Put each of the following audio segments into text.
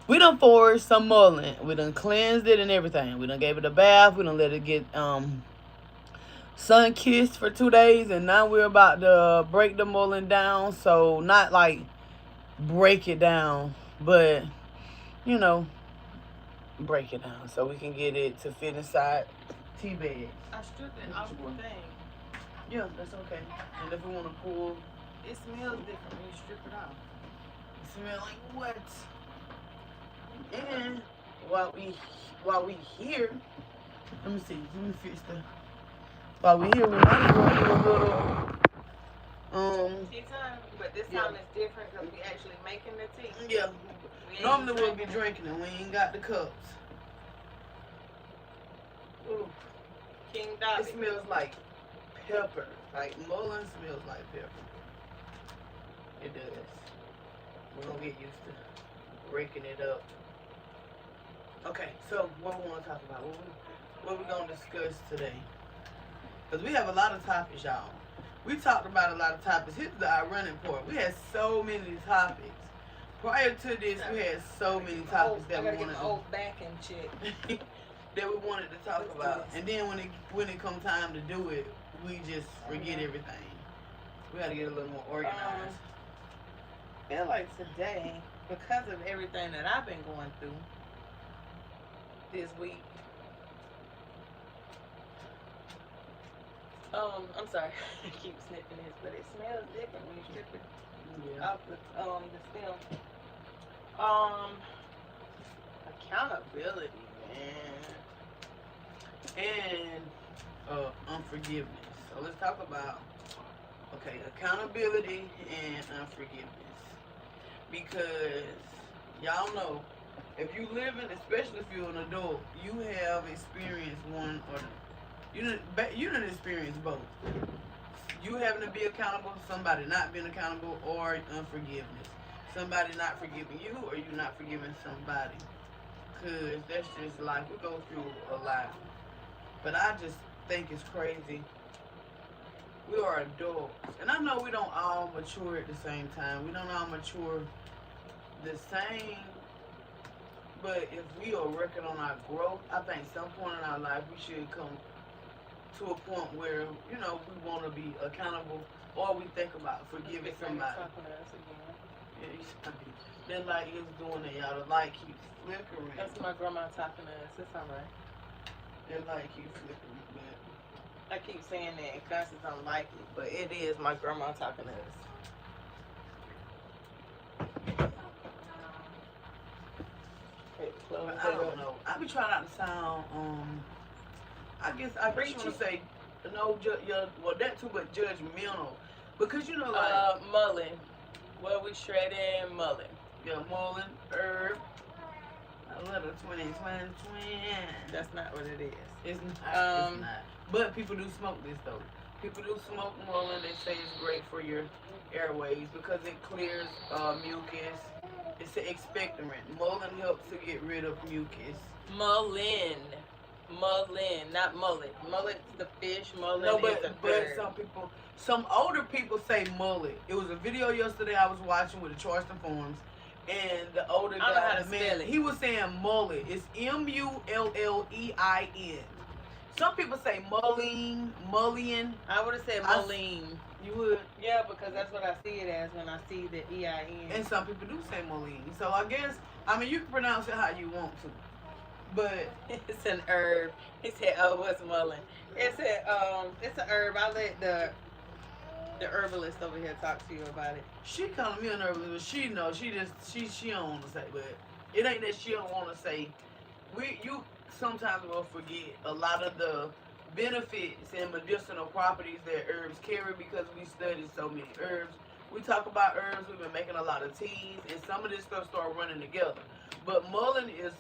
We done foraged some mullein. We done cleansed it and everything. We done gave it a bath. We done let it get sun kissed for 2 days, and now we're about to break the mullein down. So not like break it down, but you know, break it down so we can get it to fit inside tea bags. I stripped it off the thing. Yeah, that's okay. And if we want to pull, it smells different when you strip it off. It smells like what? And while we here, let me see. Let me fix the. While we here, we might as well do a little tea time, but this time it's different because we actually making the tea. Yeah. Normally we'll be drinking it. We ain't got the cups. Ooh. King Dobby. It smells like pepper. Like mullein smells like pepper. It does. We're gonna get used to breaking it up. Okay, so what we want to talk about? What we gonna discuss today? Because we have a lot of topics, y'all. We talked about a lot of topics. Here's the ironic part. We had so many topics. Prior to this, we had so many topics that we wanted to back and check. that we wanted to talk about. And then when it come time to do it, we just forget everything. We gotta get a little more organized. Feel like today, because of everything that I've been going through this week. I'm sorry, I keep sniffing this, but it smells different when you strip it off the stem. Accountability, man, and unforgiveness. So let's talk about accountability and unforgiveness, because y'all know if you live in, especially if you're an adult, you have experienced one or you done experienced both. You having to be accountable, somebody not being accountable, or unforgiveness. Somebody not forgiving you, or you not forgiving somebody. Because that's just life. We go through a lot. But I just think it's crazy. We are adults. And I know we don't all mature at the same time. We don't all mature the same. But if we are working on our growth, I think some point in our life we should come to a point where, we want to be accountable, or we think about forgiving somebody. Yeah, that light is doing it, y'all. The light keeps flickering. That's my grandma talking to us. It's alright. That light keeps flickering, but I keep saying that and Constance don't like it, but it is my grandma talking to us. But I don't know. I be trying not to sound I guess I just want to say well that too, but judgmental, because like mullein. Well, we shredded mullein. Yeah, mullein, herb. A little twin. That's not what it is. It's not. It's not. But people do smoke this though. People do smoke mullein. They say it's great for your airways because it clears mucus. It's an expectorant. Mullein helps to get rid of mucus. Mullein, not mullet. Mullet's the fish. Mullein is the bird. But some older people say mullet. It was a video yesterday I was watching with the Charleston Farms, and the older guy, the man, he was saying mullet. It's Mullein. Some people say mullein. I would have said mullein. You would? Yeah, because that's what I see it as when I see the EIN. And some people do say mullein. So I guess, you can pronounce it how you want to. But it's an herb. He said, "Oh, what's mullein?" It's an herb. I let the herbalist over here talk to you about it. She calling me an herbalist, but she knows. She don't want to say. But it ain't that she don't want to say. You sometimes will forget a lot of the benefits and medicinal properties that herbs carry because we study so many herbs. We talk about herbs. We've been making a lot of teas, and some of this stuff start running together. But mullein is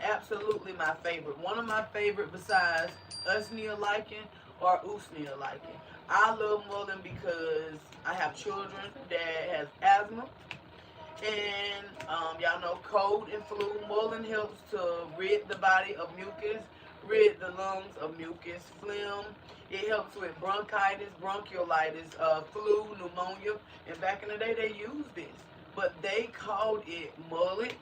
absolutely my favorite. One of my favorite besides usnea lichen or usnea lichen. I love mullein because I have children that has asthma. And y'all know cold and flu. Mullein helps to rid the body of mucus, rid the lungs of mucus, phlegm. It helps with bronchitis, bronchiolitis, flu, pneumonia. And back in the day, they used this. But they called it mullet.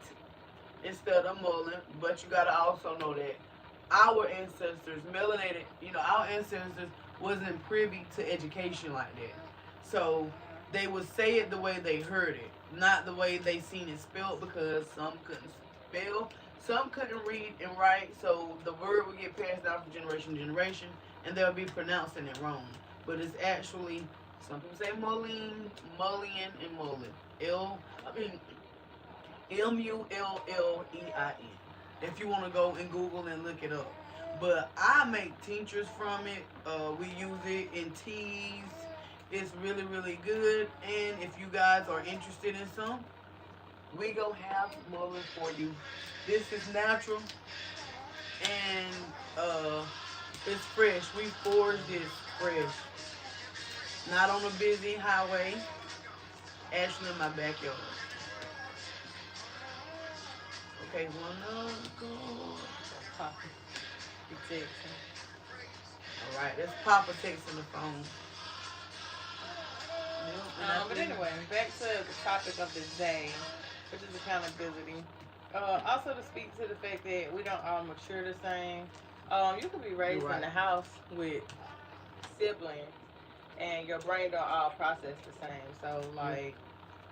And Yeah, the Mullein, but you gotta also know that our ancestors, melanated, our ancestors wasn't privy to education like that. So they would say it the way they heard it, not the way they seen it spelled, because some couldn't spell, some couldn't read and write, so the word would get passed down from generation to generation, and they'll be pronouncing it wrong. But it's actually, some people say Mullein, Mullein, and Mullein. Mullein. If you want to go and Google and look it up. But I make tinctures from it. We use it in teas. It's really, really good. And if you guys are interested in some, we go have Mullein for you. This is natural and it's fresh. We foraged this fresh. Not on a busy highway. Actually in my backyard. Okay, one go. Papa. He texting. Alright, that's Papa texting the phone. But anyway, back to the topic of the day, which is accountability. Also to speak to the fact that we don't all mature the same. You could be raised in the house with siblings, and your brain don't all process the same. So like,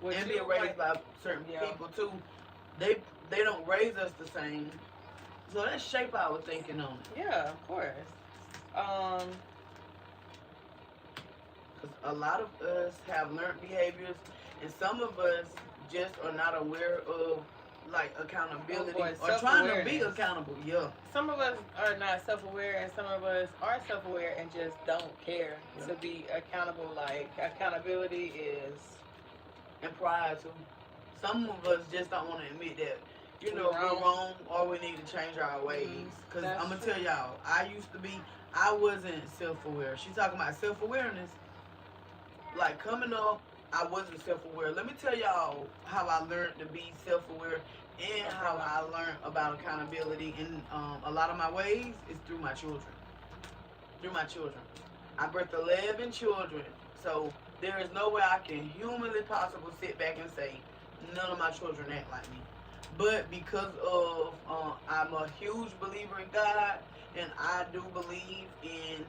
and being raised by certain people too, they don't raise us the same. So that shape our thinking on it. Yeah, of course. Cause a lot of us have learned behaviors, and some of us just are not aware of like accountability or trying to be accountable. Yeah. Some of us are not self-aware, and some of us are self-aware and just don't care to be accountable. Like accountability is, and pride too. Some of us just don't want to admit that we're wrong or we need to change our ways. Because I'm going to tell y'all, I wasn't self-aware. She's talking about self-awareness. Like coming up, I wasn't self-aware. Let me tell y'all how I learned to be self-aware and how I learned about accountability. And a lot of my ways is through my children. I birthed 11 children. So there is no way I can humanly possible sit back and say none of my children act like me. But because of I'm a huge believer in God, and I do believe in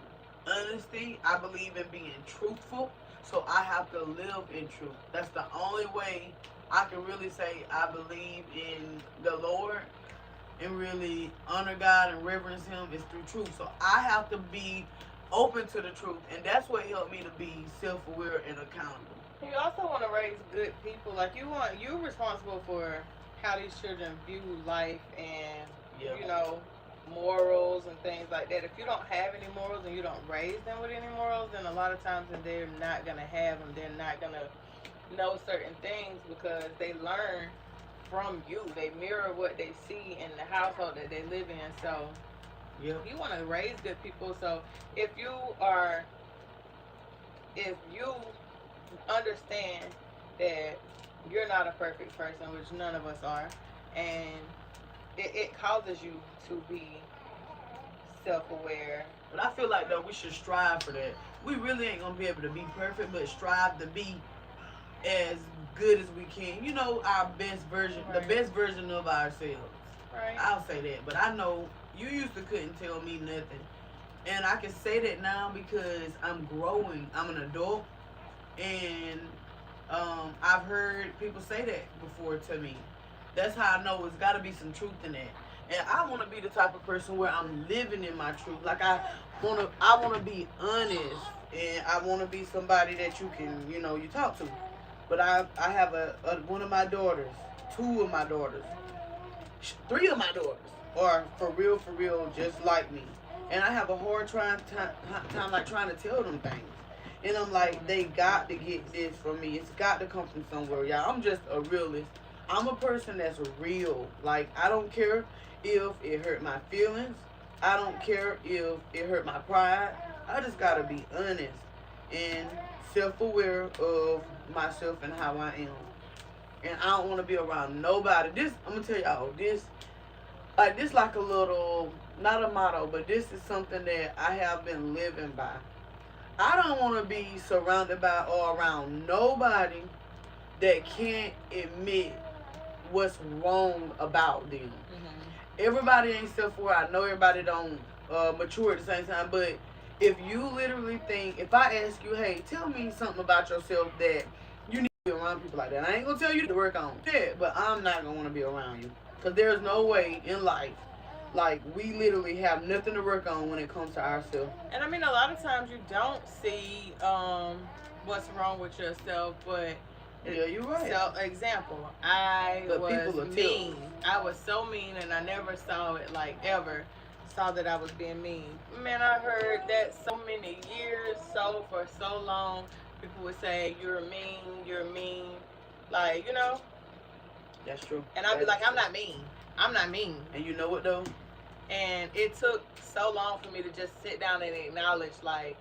honesty. I believe in being truthful. So I have to live in truth. That's the only way I can really say I believe in the Lord and really honor God and reverence Him is through truth. So I have to be open to the truth, and that's what helped me to be self-aware and accountable. You also want to raise good people. Like you're responsible for how these children view life and morals and things like that. If you don't have any morals and you don't raise them with any morals, then a lot of times they're not gonna have them. They're not gonna know certain things because they learn from you. They mirror what they see in the household that they live in. So you want to raise good people. So if you understand that you're not a perfect person, which none of us are, and it causes you to be self-aware. But I feel like, though, we should strive for that. We really ain't going to be able to be perfect, but strive to be as good as we can. You know, our best version, the best version of ourselves. Right. I'll say that. But I know you used to couldn't tell me nothing. And I can say that now because I'm growing. I'm an adult. And I've heard people say that before to me. That's how I know it's got to be some truth in that. And I want to be the type of person where I'm living in my truth. Like I want to be honest, and I want to be somebody that you can, you talk to. But I have one of my daughters, 2 of my daughters, 3 of my daughters are for real, just like me. And I have a hard time like trying to tell them things. And I'm like, they got to get this from me. It's got to come from somewhere, y'all. I'm just a realist. I'm a person that's real. Like, I don't care if it hurt my feelings. I don't care if it hurt my pride. I just got to be honest and self-aware of myself and how I am. And I don't want to be around nobody. I'm going to tell y'all, this like a little, not a motto, but this is something that I have been living by. I don't want to be surrounded by or around nobody that can't admit what's wrong about them. Everybody ain't self-aware. I know everybody don't mature at the same time, but if you literally think, if I ask you, hey, tell me something about yourself that you need to be around people like that. I ain't gonna tell you to work on shit, but I'm not gonna want to be around you, because there's no way in life, like, we literally have nothing to work on when it comes to ourselves. And I mean, a lot of times you don't see what's wrong with yourself, but yeah, you're right. So, example, I was mean. I was so mean, and I never saw it, like, ever saw that I was being mean. Man, I heard that so many years, so for so long, people would say, you're mean. Like, you know? That's true. And I'd be like, I'm not mean. I'm not mean. And you know what, though? And it took so long for me to just sit down and acknowledge, like,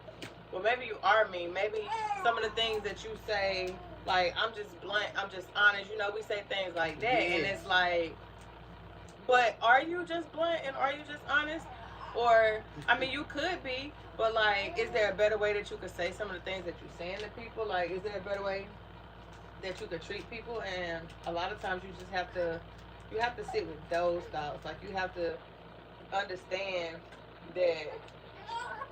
well, maybe you are mean. Maybe some of the things that you say, like, I'm just blunt, I'm just honest. You know, we say things like that. Yes. And it's like, but are you just blunt and are you just honest? Or, I mean, you could be, but, like, is there a better way that you could say some of the things that you're saying to people? Like, is there a better way that you could treat people? And a lot of times you just have to, sit with those thoughts. Like, you have to understand that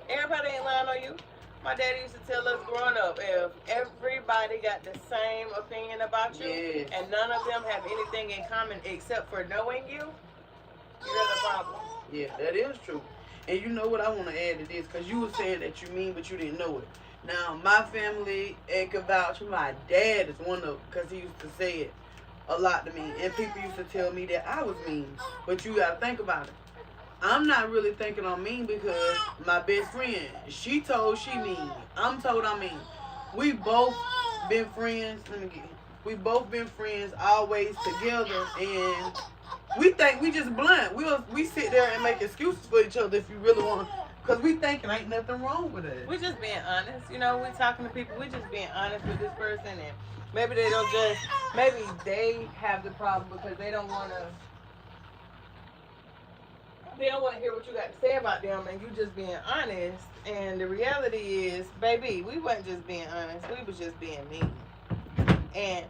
everybody ain't lying on you. My daddy used to tell us growing up, if everybody got the same opinion about you, yes, and none of them have anything in common except for knowing you, you're the problem. Yeah, that is true. And you know what I want to add to this, because you were saying that you mean, but you didn't know it. Now, my family, it could vouch for my dad is one of them, because he used to say it a lot to me. And people used to tell me that I was mean. But you got to think about it. I'm not really thinking I'm mean because my best friend, she told she mean. I'm told I'm mean. We both been friends. We both been friends always together, and we think we just blunt. We sit there and make excuses for each other if you really want, because we thinking ain't nothing wrong with it. We just being honest. You know, we talking to people. We just being honest with this person, and maybe they don't just. Maybe they have the problem because they don't want to. They don't want to hear what you got to say about them, and you just being honest. And the reality is, baby, we wasn't just being honest. We was just being mean. And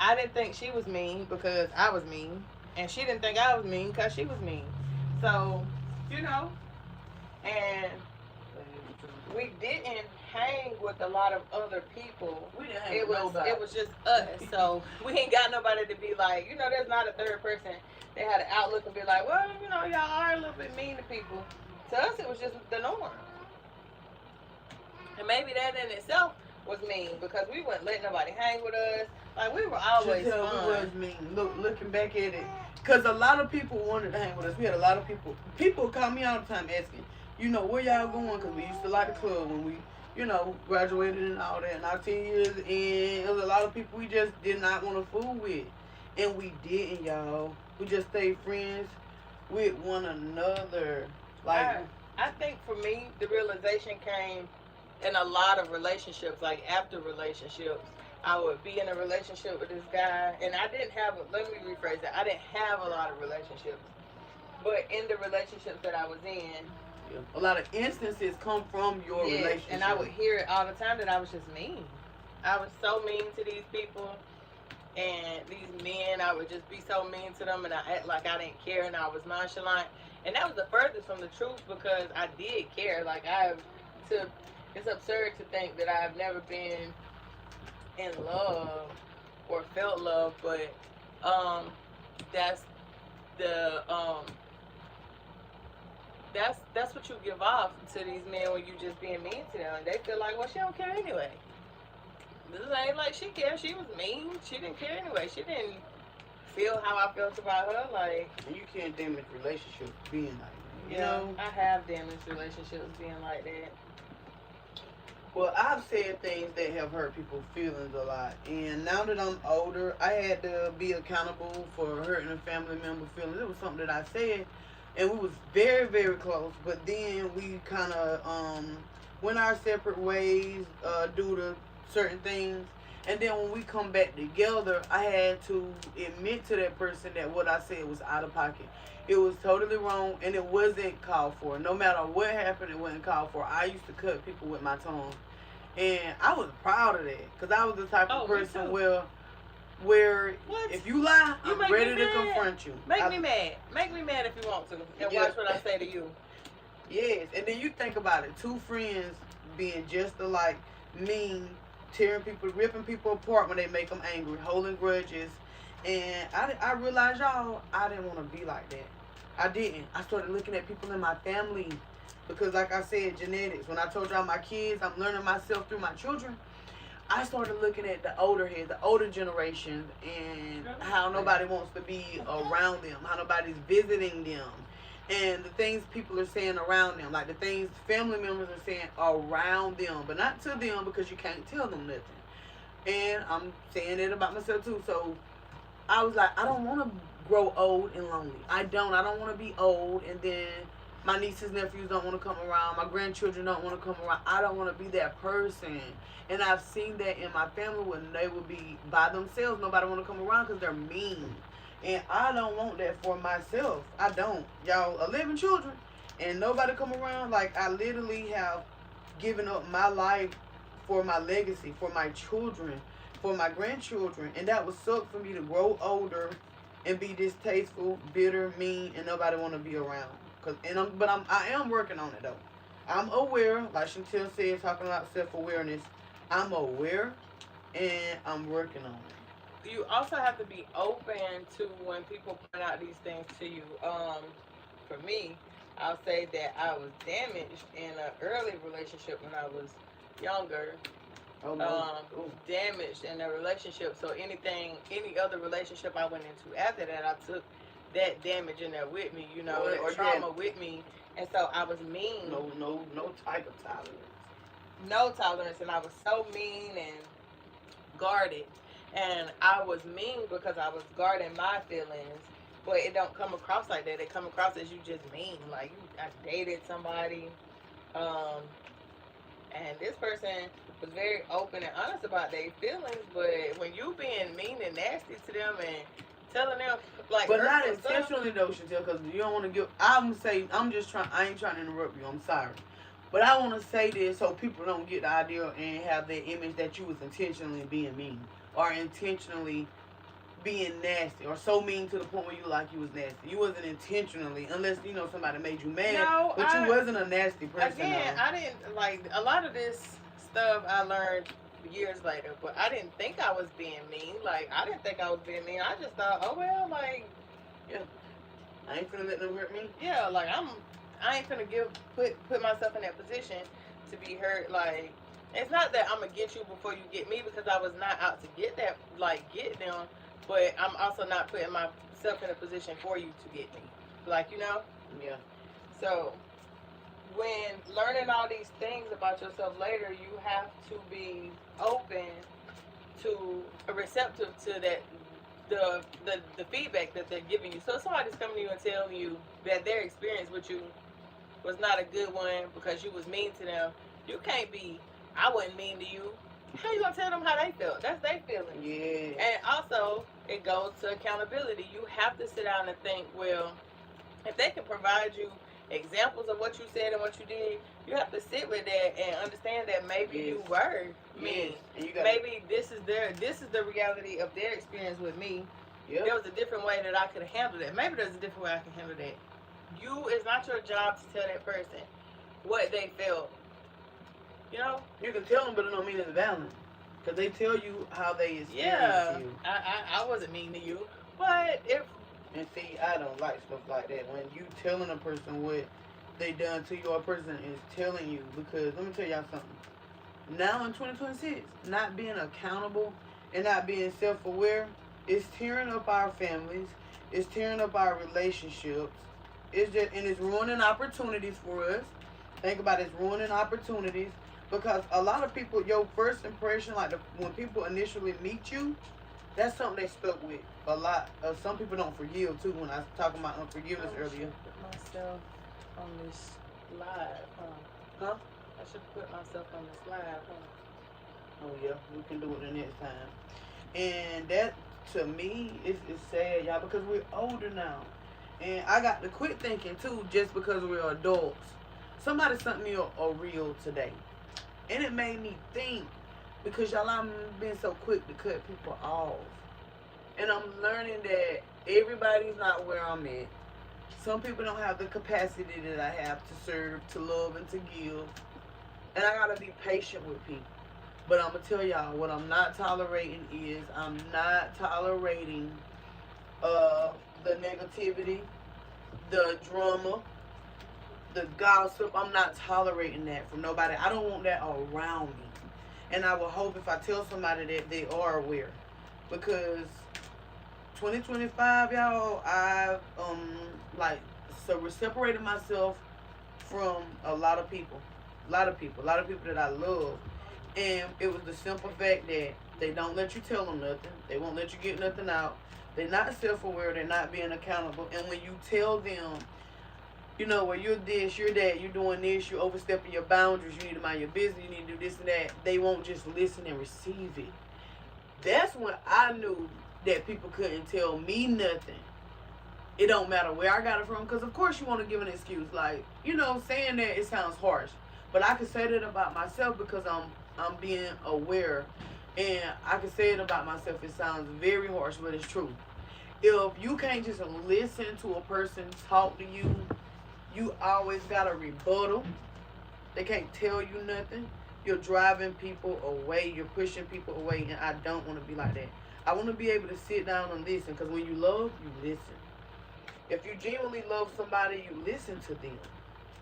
I didn't think she was mean because I was mean. And she didn't think I was mean because she was mean. So, you know, and we didn't hang with a lot of other people. We didn't hang with nobody. It was just us. So we ain't got nobody to be like, you know, there's not a third person. They had an outlook and be like, well, you know, y'all are a little bit mean to people. To us, it was just the norm. And maybe that in itself was mean because we wouldn't let nobody hang with us. Like, we were always fun. We was mean. Looking back at it, because a lot of people wanted to hang with us. We had a lot of people. People call me all the time asking, you know, where y'all going? Because we used to like the club when we, you know, graduated and all that. And our 10 years, and there was a lot of people we just did not want to fool with. And we didn't, y'all. We just stayed friends with one another. Like, I think for me, the realization came in a lot of relationships. Like, after relationships, I would be in a relationship with this guy, and I didn't have, let me rephrase that, I didn't have a lot of relationships. But in the relationships that I was in, a lot of instances come from your relationship. And I would hear it all the time that I was just mean. I was so mean to these people. And these men, I would just be so mean to them, and I act like I didn't care, and I was nonchalant. And that was the furthest from the truth, because I did care. Like, it's absurd to think that I've never been in love or felt love, but that's the that's what you give off to these men when you just being mean to them. And they feel like, well, she don't care anyway. This ain't like she cared. She was mean. She didn't care anyway. She didn't feel how I felt about her. Like, and you can't damage relationships being like that. You know? I have damaged relationships being like that. Well, I've said things that have hurt people's feelings a lot. And now that I'm older, I had to be accountable for hurting a family member's feelings. It was something that I said, and we was very, very close. But then we kind of went our separate ways due to certain things. And then when we come back together, I had to admit to that person that what I said was out of pocket. It was totally wrong, and it wasn't called for. No matter what happened, it wasn't called for. I used to cut people with my tongue, and I was proud of that, because I was the type of person where where what? If you lie, I'm ready to confront you. Make me mad. Make me mad if you want to. And watch what I say to you. Yes, and then you think about it. Two friends being just alike, mean, tearing people, ripping people apart when they make them angry, holding grudges. And I realized, y'all, I didn't want to be like that. I didn't. I started looking at people in my family because, like I said, genetics. When I told y'all my kids, I'm learning myself through my children. I started looking at the older heads, the older generation, and how nobody wants to be around them, how nobody's visiting them, and the things people are saying around them, like the things family members are saying around them, but not to them because you can't tell them nothing. And I'm saying it about myself too. So I was like, I don't want to grow old and lonely. I don't want to be old and then my nieces, nephews don't want to come around. My grandchildren don't want to come around. I don't want to be that person. And I've seen that in my family when they would be by themselves. Nobody want to come around because they're mean. And I don't want that for myself. I don't. Y'all, 11 children and nobody come around. Like, I literally have given up my life for my legacy, for my children, for my grandchildren. And that would suck for me to grow older and be distasteful, bitter, mean, and nobody want to be around. I am working on it though. I'm aware, like Chantel said, talking about self-awareness. I'm aware, and I'm working on it. You also have to be open to when people point out these things to you. For me, I'll say that I was damaged in an early relationship when I was younger. Oh, no. Damaged in a relationship. So any other relationship I went into after that, I took that damage in there with me, you know, or trauma with me, and so I was mean. No type of tolerance. No tolerance, and I was so mean and guarded, and I was mean because I was guarding my feelings, but it don't come across like that. It come across as you just mean, like I dated somebody, and this person was very open and honest about their feelings, but when you being mean and nasty to them and telling them like, but not intentionally though, Chantel, because you don't want to give. I ain't trying to interrupt you. I'm sorry, but I want to say this so people don't get the idea and have the image that you was intentionally being mean or intentionally being nasty or so mean to the point where you like you was nasty. You wasn't intentionally, unless you know somebody made you mad. No, but you wasn't a nasty person. Again, I didn't like a lot of this stuff. I learned years later, but I didn't think I was being mean. Like, I didn't think I was being mean. I just thought, oh well, like, yeah, I ain't finna let them hurt me. Yeah, like I ain't finna put myself in that position to be hurt. Like, it's not that I'm gonna get you before you get me, because I was not out to get that, like, get them, but I'm also not putting myself in a position for you to get me. Like, you know? Yeah. So when learning all these things about yourself later, you have to be open to, receptive to that, the feedback that they're giving you. So if somebody's coming to you and telling you that their experience with you was not a good one because you was mean to them, you can't be, I wasn't mean to you. How you gonna tell them how they felt? That's their feelings. Yeah. And also, it goes to accountability. You have to sit down and think, well, if they can provide you examples of what you said and what you did, you have to sit with that and understand that maybe you were mean. Maybe this is the reality of their experience with me. Yep. There was a different way that I could handle that. Maybe there's a different way I can handle that. It's not your job to tell that person what they felt. You know? You can tell them, but it don't mean it's valid. Because they tell you how they experience you. I wasn't mean to you. But if... And see, I don't like stuff like that. When you telling a person what they done to you, or a person is telling you, because let me tell y'all something. Now in 2026, not being accountable and not being self-aware is tearing up our families. It's tearing up our relationships. It's ruining opportunities for us. Think about it, it's ruining opportunities, because a lot of people, your first impression, like when people initially meet you, that's something they stuck with a lot. Some people don't forgive too. When I was talking about unforgiveness earlier. Put myself on this live, huh? I should put myself on this live, huh? Oh yeah, we can do it the next time. And that to me is sad, y'all, because we're older now, and I got to quit thinking too, just because we're adults. Somebody sent me a reel today, and it made me think. Because y'all, I'm being so quick to cut people off. And I'm learning that everybody's not where I'm at. Some people don't have the capacity that I have to serve, to love, and to give. And I gotta be patient with people. But I'm gonna tell y'all what I'm not tolerating is I'm not tolerating the negativity, the drama, the gossip. I'm not tolerating that from nobody. I don't want that around me. And I will hope if I tell somebody that they are aware. Because 2025, y'all, I've separated myself from a lot of people. A lot of people that I love. And it was the simple fact that they don't let you tell them nothing. They won't let you get nothing out. They're not self-aware. They're not being accountable. And when you tell them, you know, well, you're this, you're that, you're doing this, you're overstepping your boundaries, you need to mind your business, you need to do this and that, they won't just listen and receive it. That's when I knew that people couldn't tell me nothing. It don't matter where I got it from, because of course you want to give an excuse. Like, you know, saying that, it sounds harsh. But I can say that about myself because I'm being aware. And I can say it about myself, it sounds very harsh, but it's true. If you can't just listen to a person talk to you, you always got a rebuttal. They can't tell you nothing. You're driving people away. You're pushing people away. And I don't want to be like that. I want to be able to sit down and listen. Because when you love, you listen. If you genuinely love somebody, you listen to them.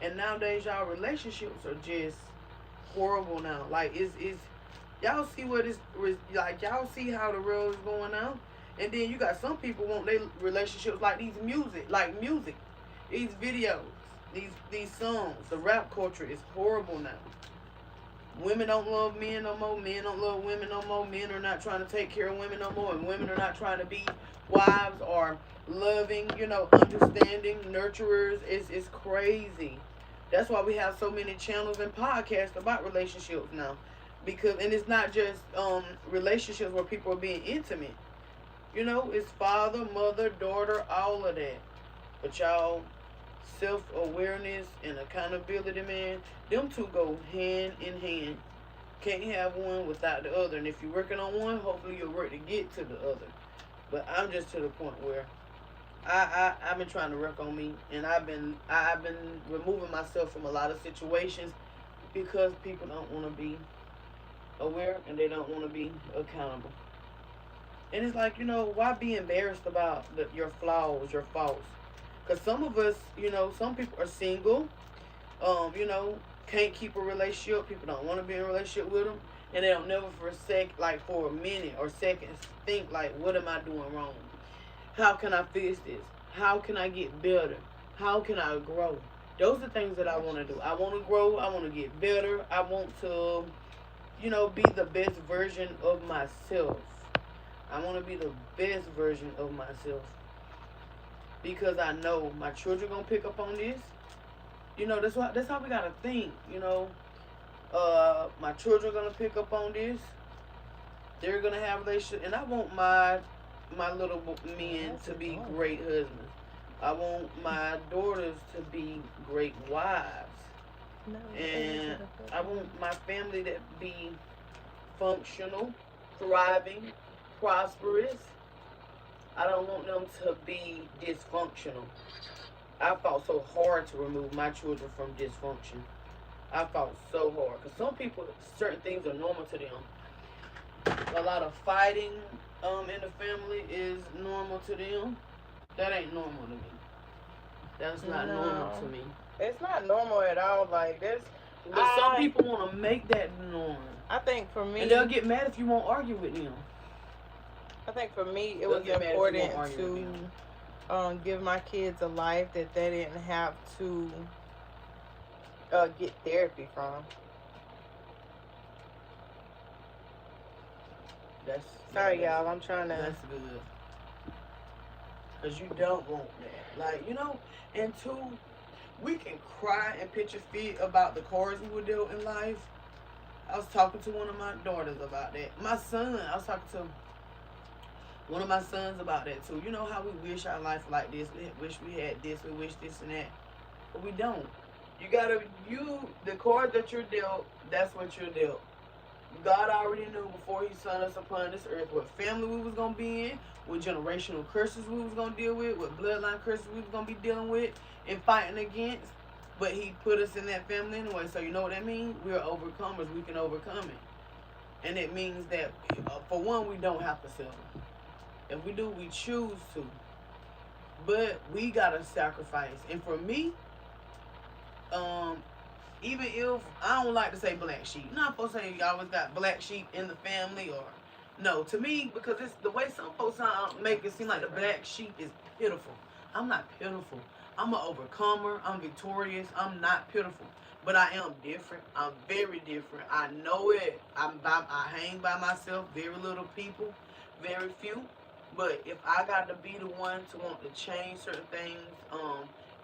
And nowadays, y'all, relationships are just horrible now. Like, it's y'all see what it's like. Y'all see how the world is going now. And then you got some people want their relationships like these music. These videos. These songs, the rap culture is horrible now. Women don't love men no more. Men don't love women no more. Men are not trying to take care of women no more. And women are not trying to be wives or loving, you know, understanding, nurturers. It's crazy. That's why we have so many channels and podcasts about relationships now. And it's not just relationships where people are being intimate. You know, it's father, mother, daughter, all of that. But y'all, self-awareness and accountability, man, them two go hand in hand. Can't have one without the other. And if you're working on one, hopefully you'll work to get to the other. But I'm just to the point where I've been trying to work on me, and I've been removing myself from a lot of situations because people don't want to be aware and they don't want to be accountable. And it's like, you know, why be embarrassed about your flaws, your faults? Because some of us, you know, some people are single, you know, can't keep a relationship. People don't want to be in a relationship with them. And they don't never for a minute or seconds think like, what am I doing wrong? How can I fix this? How can I get better? How can I grow? Those are things that I want to do. I want to grow. I want to get better. I want to, you know, be the best version of myself. I want to be the best version of myself. Because I know my children gonna pick up on this. You know, that's how we gotta think, you know. My children gonna pick up on this. They're gonna have relationships, and I want my little men to be great husbands. I want my daughters to be great wives. And I want my family to be functional, thriving, prosperous. I don't want them to be dysfunctional. I fought so hard to remove my children from dysfunction. I fought so hard. Because some people, certain things are normal to them. A lot of fighting in the family is normal to them. That ain't normal to me. That's not normal to me. It's not normal at all. Like, this. But some people want to make that normal. I think for me. And they'll get mad if you won't argue with them. I think for me, it was important to give my kids a life that they didn't have to get therapy from. Sorry, y'all. I'm trying to. That's good. Because you don't want that. Like, you know, and two, we can cry and pitch a fit about the cards we were dealt in life. I was talking to one of my daughters about that. I was talking to one of my sons about that too. You know how we wish our life like this. We wish we had this. We wish this and that. But we don't. The card that you're dealt, that's what you're dealt. God already knew before he sent us upon this earth what family we was going to be in, what generational curses we was going to deal with, what bloodline curses we was going to be dealing with and fighting against. But he put us in that family anyway. So you know what that means? We're overcomers. We can overcome it. And it means that, for one, we don't have to settle. If we do, we choose to. But we got to sacrifice. And for me, even if I don't like to say black sheep, not supposed to say you always got black sheep in the family, or no, to me, because it's the way some folks make it seem like the black sheep is pitiful. I'm not pitiful. I'm an overcomer. I'm victorious. I'm not pitiful, but I am different. I'm very different. I know it. I hang by myself. Very little people, very few. But if I got to be the one to want to change certain things,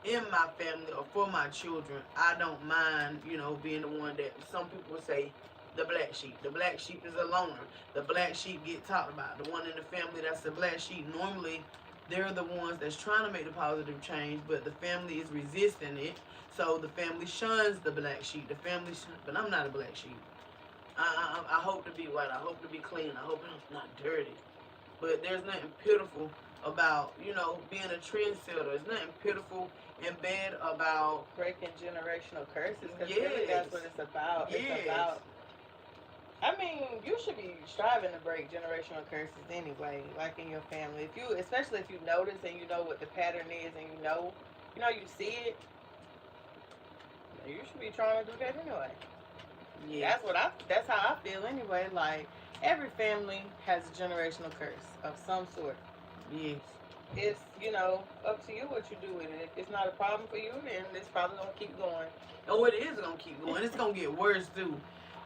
in my family or for my children, I don't mind, being the one that some people would say the black sheep. The black sheep is a loner. The black sheep get talked about. The one in the family that's the black sheep, normally they're the ones that's trying to make the positive change, but the family is resisting it. So the family shuns the black sheep. But I'm not a black sheep. I hope to be white. I hope to be clean. I hope I'm not dirty. But there's nothing pitiful about, being a trendsetter. There's nothing pitiful and bad about breaking generational curses. Because really that's what it's about. Yes. It's about, I mean, you should be striving to break generational curses anyway, like in your family. Especially if you notice and you know what the pattern is, and you see it, you should be trying to do that anyway. Yeah. That's how I feel anyway. Like, every family has a generational curse of some sort. Yes. It's, up to you what you do with it. If it's not a problem for you, then it's probably going to keep going. Oh, it is going to keep going. It's going to get worse, too.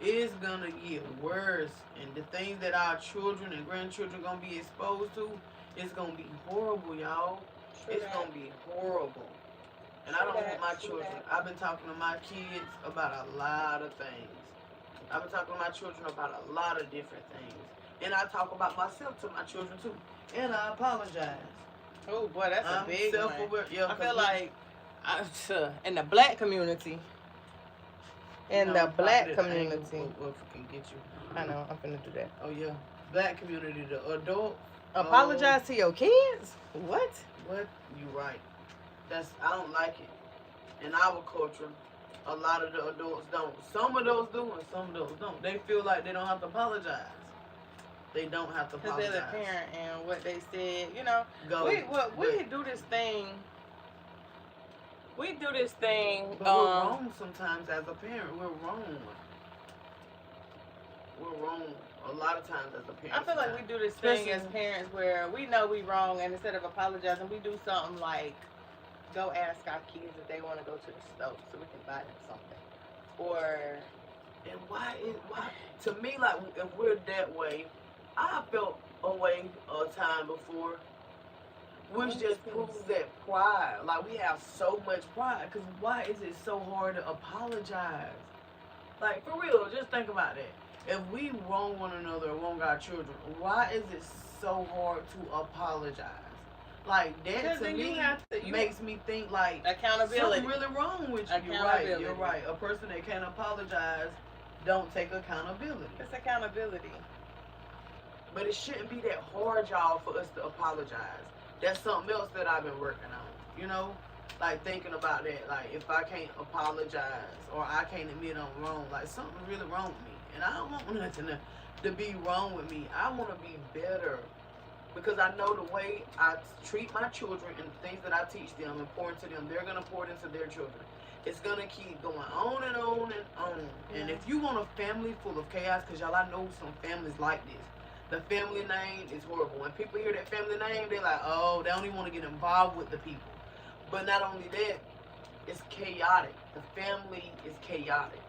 It's going to get worse. And the things that our children and grandchildren going to be exposed to, it's going to be horrible, y'all. It's going to be horrible. And I don't want my children. I've been talking to my kids about a lot of things. I've been talking to my children about a lot of different things. And I talk about myself to my children, too. And I apologize. Oh, boy, that's a big one. Yeah, I feel like in the black community, What can get you. I know, I'm finna do that. Oh, yeah. Black community, the adult. Apologize to your kids? What? You right. I don't like it. In our culture, a lot of the adults don't. Some of those do and some of those don't. They feel like they don't have to apologize. They don't have to apologize. Because they're the parent and what they said, we do this thing. We do this thing. But we're wrong sometimes as a parent. We're wrong. We're wrong a lot of times as a parent. I feel like we do this thing as parents where we know we're wrong, and instead of apologizing, we do something like go ask our kids if they want to go to the store so we can buy them something. And why to me, like, if we're that way, I felt a way a time before, which just proves that pride. Like, we have so much pride, because why is it so hard to apologize? Like, for real, just think about that. If we wrong one another or wrong our children, why is it so hard to apologize? Like, that to me makes me think like accountability. Something really wrong with you. You're right. A person that can't apologize don't take accountability. It's accountability. But it shouldn't be that hard, y'all, for us to apologize. That's something else that I've been working on. Like, thinking about that. Like, if I can't apologize or I can't admit I'm wrong, like, something's really wrong with me. And I don't want nothing to be wrong with me. I want to be better. Because I know the way I treat my children and the things that I teach them and pour into them, they're going to pour it into their children. It's going to keep going on and on and on. Yeah. And if you want a family full of chaos, because y'all, I know some families like this. The family name is horrible. When people hear that family name, they're like, oh, they don't even want to get involved with the people. But not only that, it's chaotic. The family is chaotic.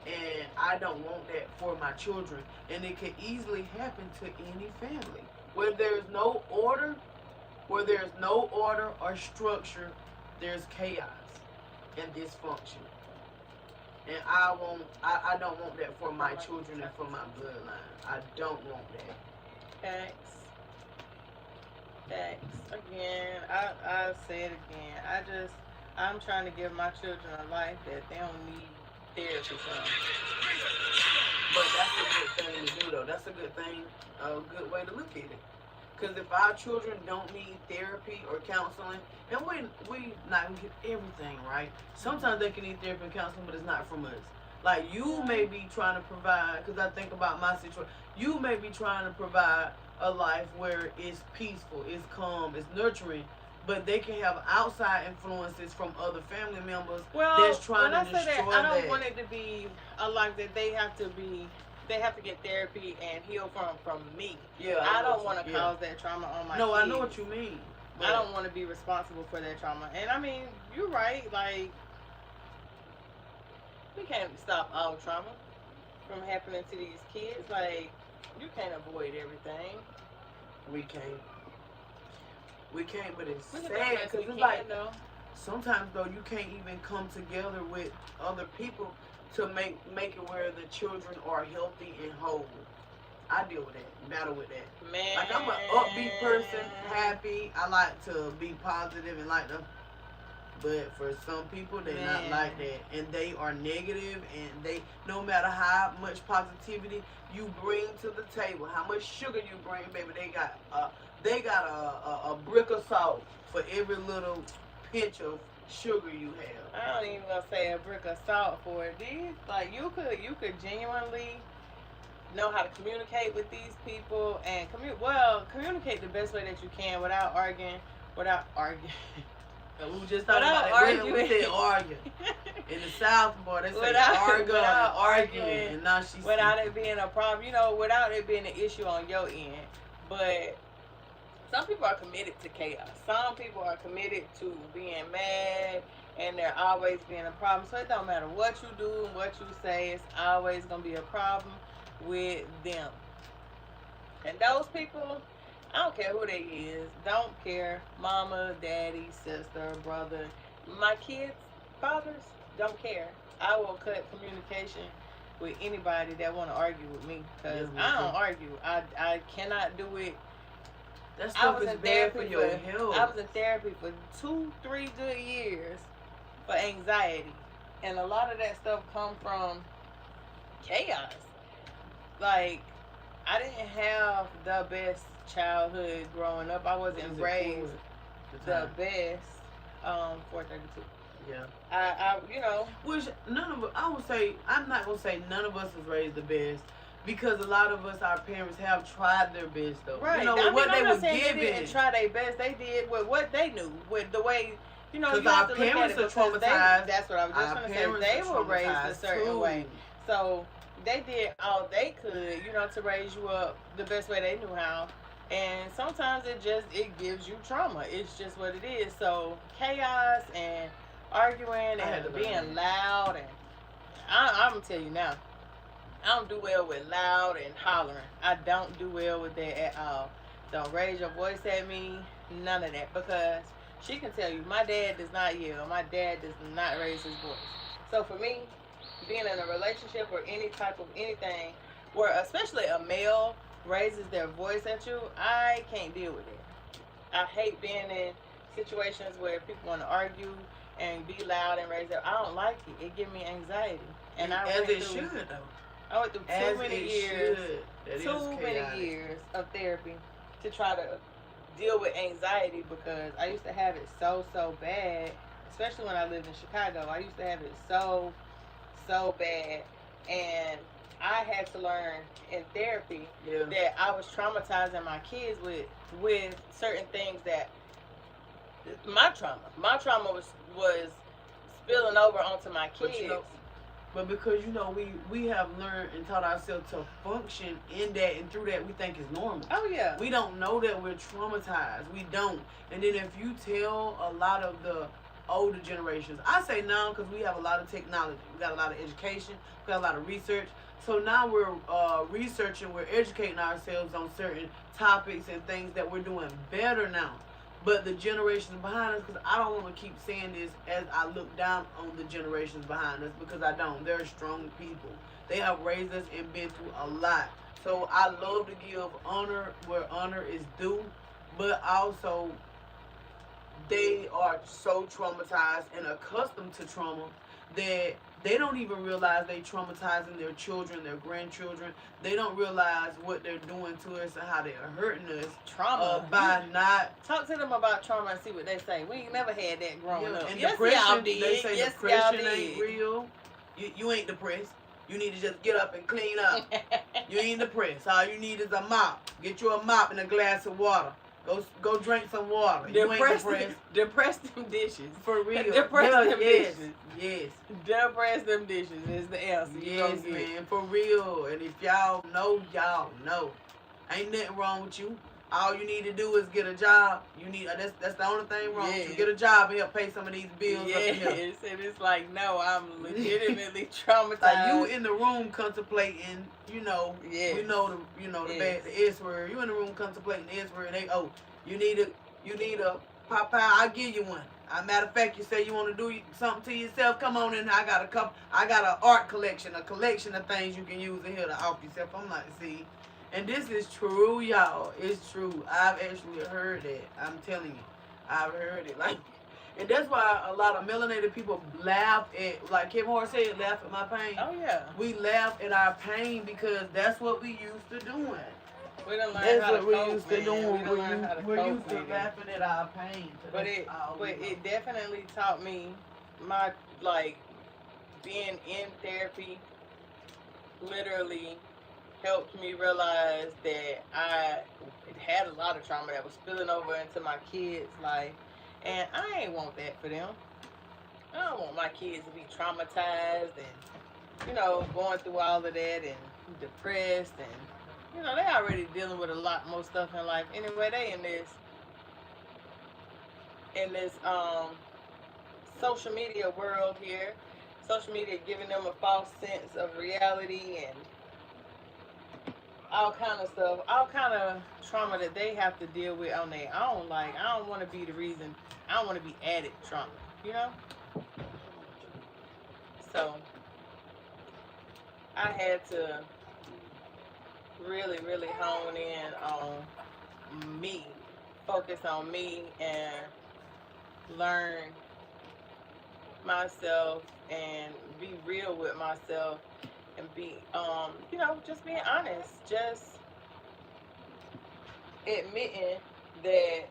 And I don't want that for my children. And it could easily happen to any family. Where there's no order or structure, there's chaos and dysfunction. And I don't want that for my children and for my bloodline. I don't want that. Facts. Again, I'll say it again. I'm trying to give my children a life that they don't need therapy from. But that's a good thing to do, though. That's a good thing, a good way to look at it. Because if our children don't need therapy or counseling, and we not gonna get everything right. Sometimes they can need therapy and counseling, but it's not from us. Like you may be trying to provide, because I think about my situation. You may be trying to provide a life where it's peaceful, it's calm, it's nurturing, but they can have outside influences from other family members that's trying to destroy that. I don't want it to be a life that they have to get therapy and heal from me. Yeah, I don't want to cause that trauma on my kids. No, I know what you mean. I don't want to be responsible for that trauma. And I mean, you're right. Like, we can't stop all trauma from happening to these kids. Like, you can't avoid everything. We can't. We can't, but it's sad because it's like sometimes though you can't even come together with other people to make it where the children are healthy and whole. I deal with that, battle with that. Man. Like I'm an upbeat person, happy. I like to be positive and like to. But for some people, they're not like that, and they are negative, and they no matter how much positivity you bring to the table, how much sugar you bring, baby, they got a brick of salt for every little pinch of sugar you have. I don't even gonna say a brick of salt for it. These like you could genuinely know how to communicate with these people and communicate the best way that you can without arguing. We were just talking about that. We said arguing. In the South, boy, they say arguing. And now she's without it being a problem, without it being an issue on your end. But some people are committed to chaos. Some people are committed to being mad and there always being a problem. So it don't matter what you do and what you say, it's always going to be a problem with them. And those people, I don't care who they is. Don't care. Mama, daddy, sister, brother. My kids' fathers don't care. I will cut communication with anybody that want to argue with me. Because I don't argue. I cannot do it. That stuff is bad for your health. I was in therapy for 2-3 good years for anxiety. And a lot of that stuff come from chaos. Like, I didn't have the best childhood growing up. I wasn't raised the best. 432. Yeah. I Which none of us, I would say, I'm not gonna say none of us was raised the best, because a lot of us, our parents have tried their best though. Right. What they were given. They didn't try their best. They did with what they knew, with the way. You have our to look at it parents are traumatized. That's what I was just going to say. They were raised a certain way. So they did all they could, to raise you up the best way they knew how. And sometimes it gives you trauma. It's just what it is. So chaos and arguing and being loud, and I'm going to tell you now, I don't do well with loud and hollering. I don't do well with that at all. Don't raise your voice at me. None of that. Because she can tell you, my dad does not yell. My dad does not raise his voice. So for me, being in a relationship or any type of anything where especially a male raises their voice at you, I can't deal with it. I hate being in situations where people want to argue and be loud and raise their. I don't like it. It gives me anxiety. And as it should though. I went through too many years of therapy to try to deal with anxiety, because I used to have it so bad, especially when I lived in Chicago. I used to have it so bad, and I had to learn in therapy that I was traumatizing my kids with certain things that my trauma was spilling over onto my kids. But because we have learned and taught ourselves to function in that and through that, we think it's normal. Oh yeah. We don't know that we're traumatized. We don't. And then if you tell a lot of the older generations, I say now because we have a lot of technology, we got a lot of education, we got a lot of research. So now we're researching, we're educating ourselves on certain topics and things that we're doing better now. But the generations behind us, because I don't want to keep saying this as I look down on the generations behind us, because I don't. They're strong people. They have raised us and been through a lot. So I love to give honor where honor is due, but also they are so traumatized and accustomed to trauma that they don't even realize they traumatizing their children, their grandchildren. They don't realize what they're doing to us and how they're hurting us. Trauma. By not... Talk to them about trauma and see what they say. We ain't never had that growing up. And yes, depression, y'all did. they say yes, depression ain't real. You ain't depressed. You need to just get up and clean up. You ain't depressed. All you need is a mop. Get you a mop and a glass of water. Go drink some water. You ain't depressed. Depress them dishes. For real. Depress them dishes. Yes. Depress them dishes is the answer. Yes, man. For real. And if y'all know, y'all know. Ain't nothing wrong with you. All you need to do is get a job. You need that's the only thing wrong. You get a job and help pay some of these bills. Yes, and it's like, no, I'm legitimately traumatized. Like you in the room contemplating, you know, you know the S word. You in the room contemplating the S word. They you need a Popeye. I'll give you one. Matter of fact, you say you want to do something to yourself. Come on in. I got an art collection, a collection of things you can use in here to help yourself. I'm like, see. And this is true, y'all. It's true. I've actually heard that. I'm telling you. I've heard it. Like, and that's why a lot of melanated people laugh at, like Kim Moore said, laugh at my pain. Oh, yeah. We laugh at our pain because that's what we used to doing. We done learned that's how what to we cope, used to doing. We're used to it. laughing at our pain. But it definitely taught me my, like, being in therapy literally helped me realize that I had a lot of trauma that was spilling over into my kids' life, and I ain't want that for them. I don't want my kids to be traumatized and, you know, going through all of that and depressed, and, you know, they already dealing with a lot more stuff in life. Anyway, they in this social media world here. Social media giving them a false sense of reality and all kind of stuff, all kind of trauma that they have to deal with on their own. Like, I don't want to be the reason. I don't want to be added trauma, you know? So, I had to really, really hone in on me, focus on me, and learn myself and be real with myself. And be, you know, just being honest, just admitting that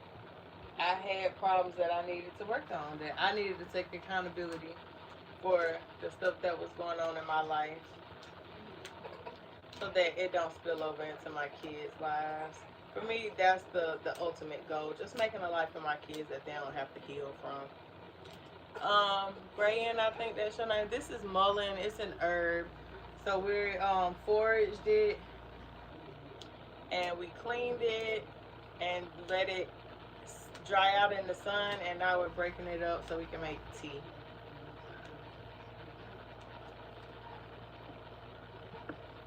I had problems that I needed to work on, that I needed to take accountability for the stuff that was going on in my life so that it don't spill over into my kids' lives. For me, that's the ultimate goal, just making a life for my kids that they don't have to heal from. Brian, I think that's your name. This is mullein. It's an herb. So we foraged it, and we cleaned it, and let it dry out in the sun, and now we're breaking it up so we can make tea.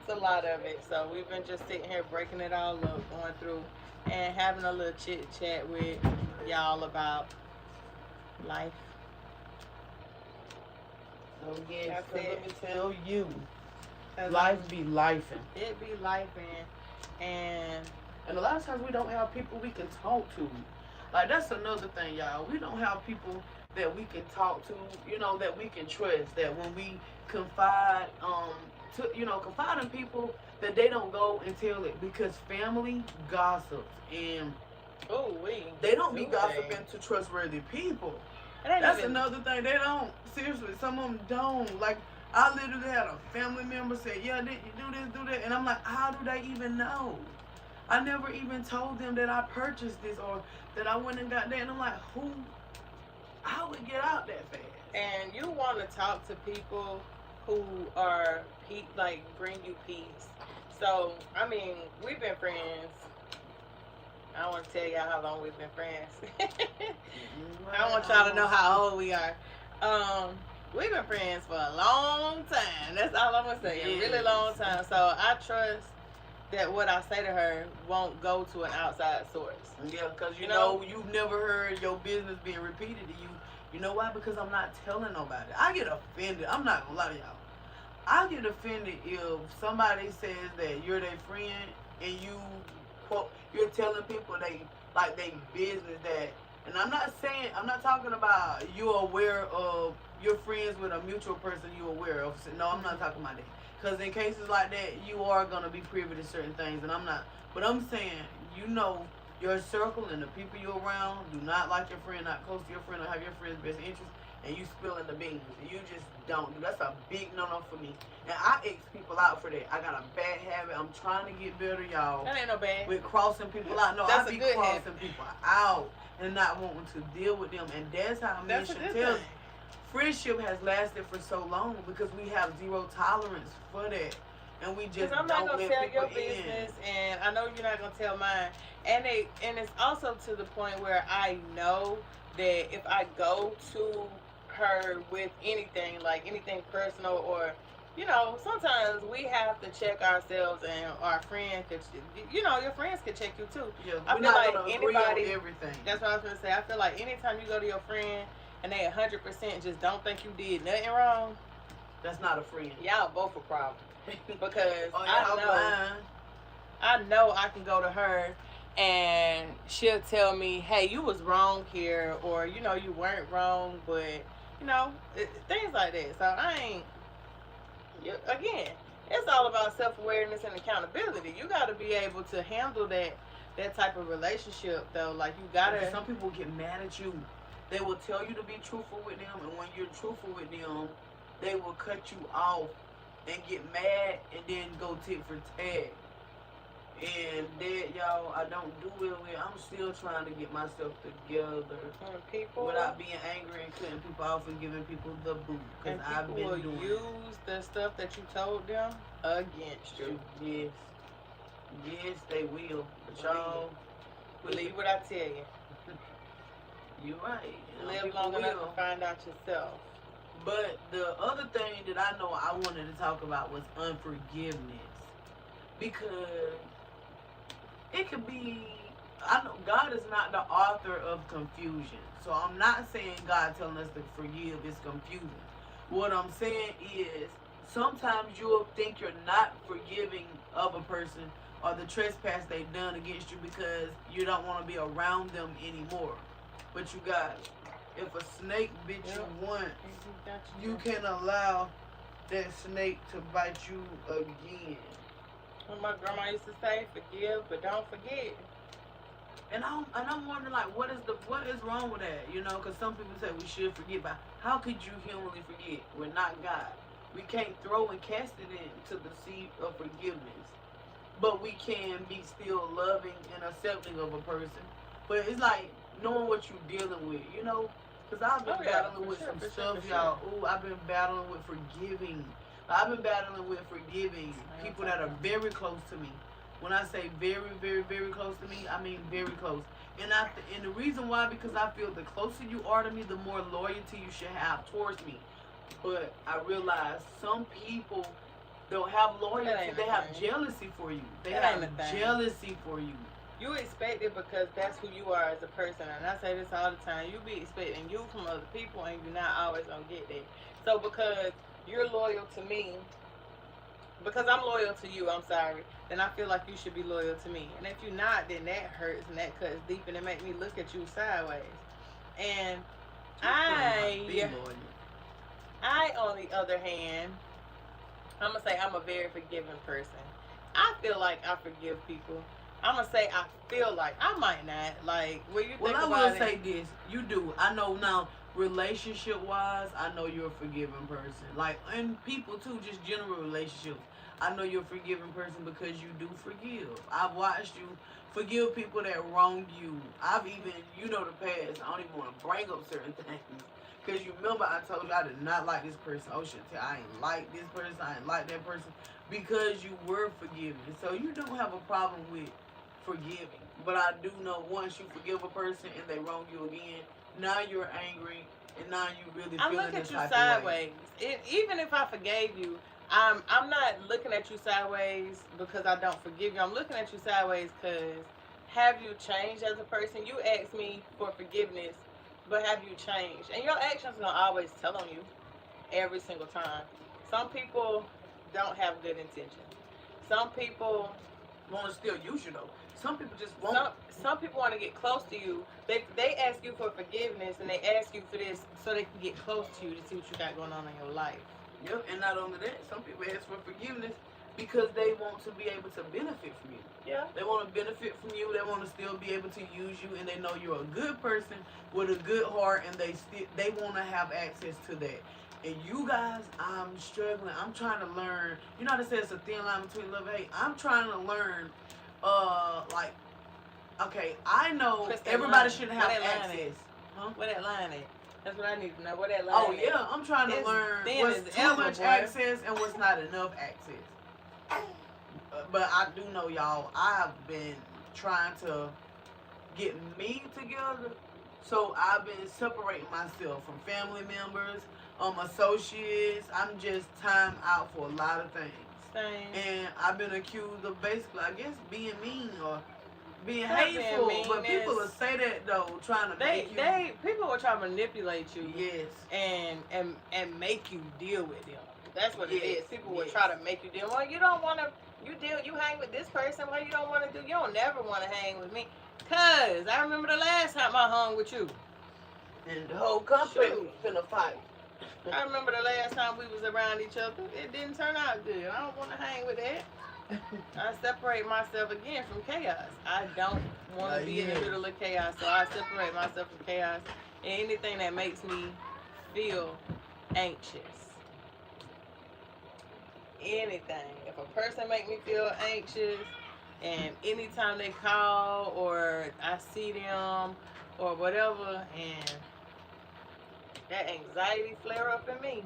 It's a lot of it, so we've been just sitting here breaking it all up, going through, and having a little chit-chat with y'all about life. So yes, let me tell you. Life be lifing. It be lifing, and a lot of times we don't have people we can talk to. Like, that's another thing, y'all. We don't have people that we can talk to, you know, that we can trust. That when we confide, confide in people, that they don't go and tell it, because family gossips, and they don't be gossiping to trustworthy people. That's another thing. They don't. Seriously, some of them don't. Like, I literally had a family member say, yeah, did you do this, do that? And I'm like, how do they even know? I never even told them that I purchased this or that I went and got that. And I'm like, how would get out that fast? And you want to talk to people who are, like, bring you peace. So, I mean, we've been friends. I don't want to tell y'all how long we've been friends. I want y'all to know how old we are. We've been friends for a long time. That's all I'm going to say. A really long time. So I trust that what I say to her won't go to an outside source. Yeah, because you know, you've never heard your business being repeated to you. You know why? Because I'm not telling nobody. I get offended. I'm not going to lie to y'all. I get offended if somebody says that you're their friend and you, quote, you're telling people they business that And I'm not talking about you're aware of your friends with a mutual person you're aware of. So, no, I'm not talking about that. Because in cases like that, you are going to be privy to certain things. And I'm not. But I'm saying, you know, your circle and the people you're around do not like your friend, not close to your friend, or have your friend's best interest, and you spilling the beans. And you just don't do. That's a big no-no for me. And I X people out for that. I got a bad habit. I'm trying to get better, y'all. That ain't no bad. With crossing people out. No, that's I be crossing people out and not wanting to deal with them. And that's how me and Chantel's friendship has lasted for so long, because we have zero tolerance for that. And we just I'm not gonna tell your business, and I know you're not gonna tell mine. And it's also to the point where I know that if I go to her with anything, like anything personal, or you know, sometimes we have to check ourselves, and our friends could, you know, your friends could check you too. Yeah, I feel like anybody. Everything. That's what I was gonna say. I feel like anytime you go to your friend and they 100% just don't think you did nothing wrong, that's not a friend. Y'all both a problem. Because I know I can go to her and she'll tell me, hey, you was wrong here, or you know, you weren't wrong, but you know, things like that. So I ain't, again, it's all about self-awareness and accountability. You got to be able to handle that type of relationship, though. Like, you got to. Some people get mad at you. They will tell you to be truthful with them, and when you're truthful with them, they will cut you off and get mad and then go tit for tat. And that, y'all, I don't do it with. I'm still trying to get myself together without being angry and cutting people off and giving people the boot. Because I've been doing use the stuff that you told them against you. Yes. Yes, they will. But y'all, believe what I tell you. You're right. Live long enough to find out yourself. But the other thing that I know I wanted to talk about was unforgiveness. Because it could be, I know God is not the author of confusion. So I'm not saying God telling us to forgive is confusing. What I'm saying is sometimes you'll think you're not forgiving of a person or the trespass they've done against you because you don't want to be around them anymore. But you guys, if a snake bit you once, you can allow that snake to bite you again. Well, my grandma used to say, forgive, but don't forget. And I'm wondering, like, what is wrong with that? You know, because some people say we should forget, but how could you humanly forget? We're not God. We can't throw and cast it into the sea of forgiveness. But we can be still loving and accepting of a person. But it's like knowing what you're dealing with, you know? Because I've been battling with some stuff, y'all. Ooh, I've been battling with forgiving. I've been battling with forgiving people that are very close to me. When I say very, very, very close to me, I mean very close. And the reason why, because I feel the closer you are to me, the more loyalty you should have towards me. But I realize some people don't have loyalty. They have jealousy for you. They have jealousy for you. You expect it because that's who you are as a person. And I say this all the time. You be expecting you from other people, and you're not always going to get that. So because you're loyal to me, because I'm loyal to you, I'm sorry, then I feel like you should be loyal to me. And if you're not, then that hurts and that cuts deep, and it makes me look at you sideways. And I, on the other hand, I'm going to say I'm a very forgiving person. I feel like I forgive people. I'm going to say I feel like. I might not. Like, when you think about it. Well, I will say this. You do. I know now, relationship-wise, I know you're a forgiving person. Like, and people, too, just general relationships. I know you're a forgiving person because you do forgive. I've watched you forgive people that wronged you. I've even, you know, the past. I don't even want to bring up certain things. Because you remember I told you I did not like this person. Oh, shit, I ain't like this person. I ain't like that person. Because you were forgiving. So you don't have a problem with forgiving. But I do know once you forgive a person and they wrong you again, now you're angry and now you really feeling this type of way. I look at you sideways. Even if I forgave you, I'm not looking at you sideways because I don't forgive you. I'm looking at you sideways because have you changed as a person? You asked me for forgiveness, but have you changed? And your actions are always tell on you every single time. Some people don't have good intentions. Some people want to still use you though. Some people just won't. Some people want to get close to you. They ask you for forgiveness and they ask you for this so they can get close to you to see what you got going on in your life. Yep, and not only that, some people ask for forgiveness because they want to be able to benefit from you. Yeah. They want to benefit from you. They want to still be able to use you, and they know you're a good person with a good heart, and they want to have access to that. And you guys, I'm struggling. I'm trying to learn. You know how to say it's a thin line between love and hate? I'm trying to learn, like, okay, I know everybody shouldn't have access. Huh? Where that line at? That's what I need to know. Where that line Oh, yeah. I'm trying to learn what's too much access and what's not enough access. But I do know, y'all, I have been trying to get me together. So I've been separating myself from family members, associates. I'm just time out for a lot of things. Same. And I've been accused of basically, I guess, being mean or being hateful. But people will say that, though, trying to make you... People will try to manipulate you. Yes. And make you deal with them. That's what it is. People will try to make you deal. Well, you don't want to... You hang with this person. Well, you don't want to do... You don't never want to hang with me. Because I remember the last time I hung with you. And the whole company finna fight. I remember the last time we was around each other. It didn't turn out good. I don't want to hang with that. I separate myself again from chaos. I don't want to be in the middle of chaos, so I separate myself from chaos and anything that makes me feel anxious. Anything. If a person make me feel anxious, and anytime they call or I see them or whatever, and that anxiety flare up in me,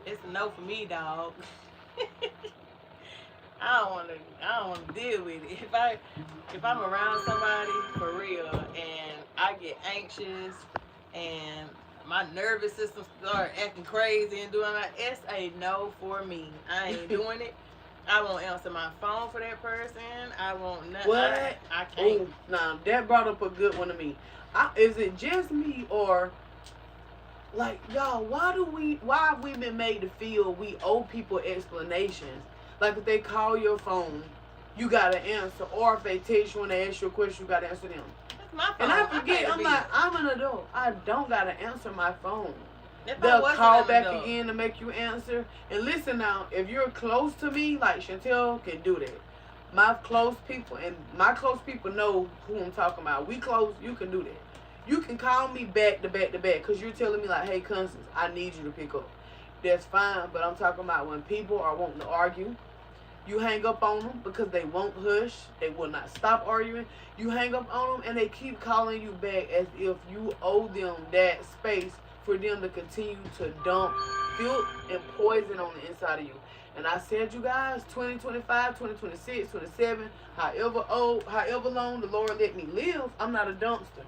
it's a no for me, dog. I don't want to deal with it. If I'm around somebody for real and I get anxious and my nervous system start acting crazy and doing that, it's a no for me. I ain't doing it. I won't answer my phone for that person. I won't nothing. What? I can't. Ooh, nah, that brought up a good one to me. Is it just me or, like, y'all, why have we been made to feel we owe people explanations? Like, if they call your phone, you gotta answer. Or if they text you and they ask you a question, you gotta answer them. That's my phone. And I forget, I'm an adult. I don't gotta answer my phone. They'll call back again to make you answer. And listen now, if you're close to me, like Chantel can do that. My close people know who I'm talking about. We close, you can do that. You can call me back to back to back because you're telling me like, hey, Constance, I need you to pick up. That's fine, but I'm talking about when people are wanting to argue, you hang up on them because they won't hush. They will not stop arguing. You hang up on them and they keep calling you back as if you owe them that space for them to continue to dump filth and poison on the inside of you. And I said, you guys, 2025, 2026, 27, however long the Lord let me live, I'm not a dumpster.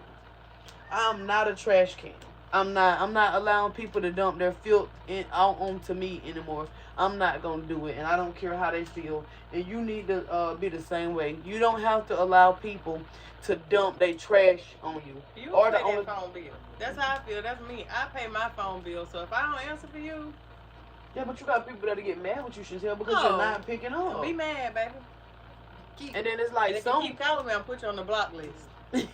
I'm not a trash can. I'm not allowing people to dump their filth out onto me anymore. I'm not gonna do it, and I don't care how they feel. And you need to be the same way. You don't have to allow people to dump their trash on you. You or pay that phone bill. That's how I feel. That's me. I pay my phone bill. So if I don't answer for you, yeah, but you got people that'll get mad with you, Chantel, because you're not picking up. Be mad, baby. And then it's like if you keep calling me, I'll put you on the block list.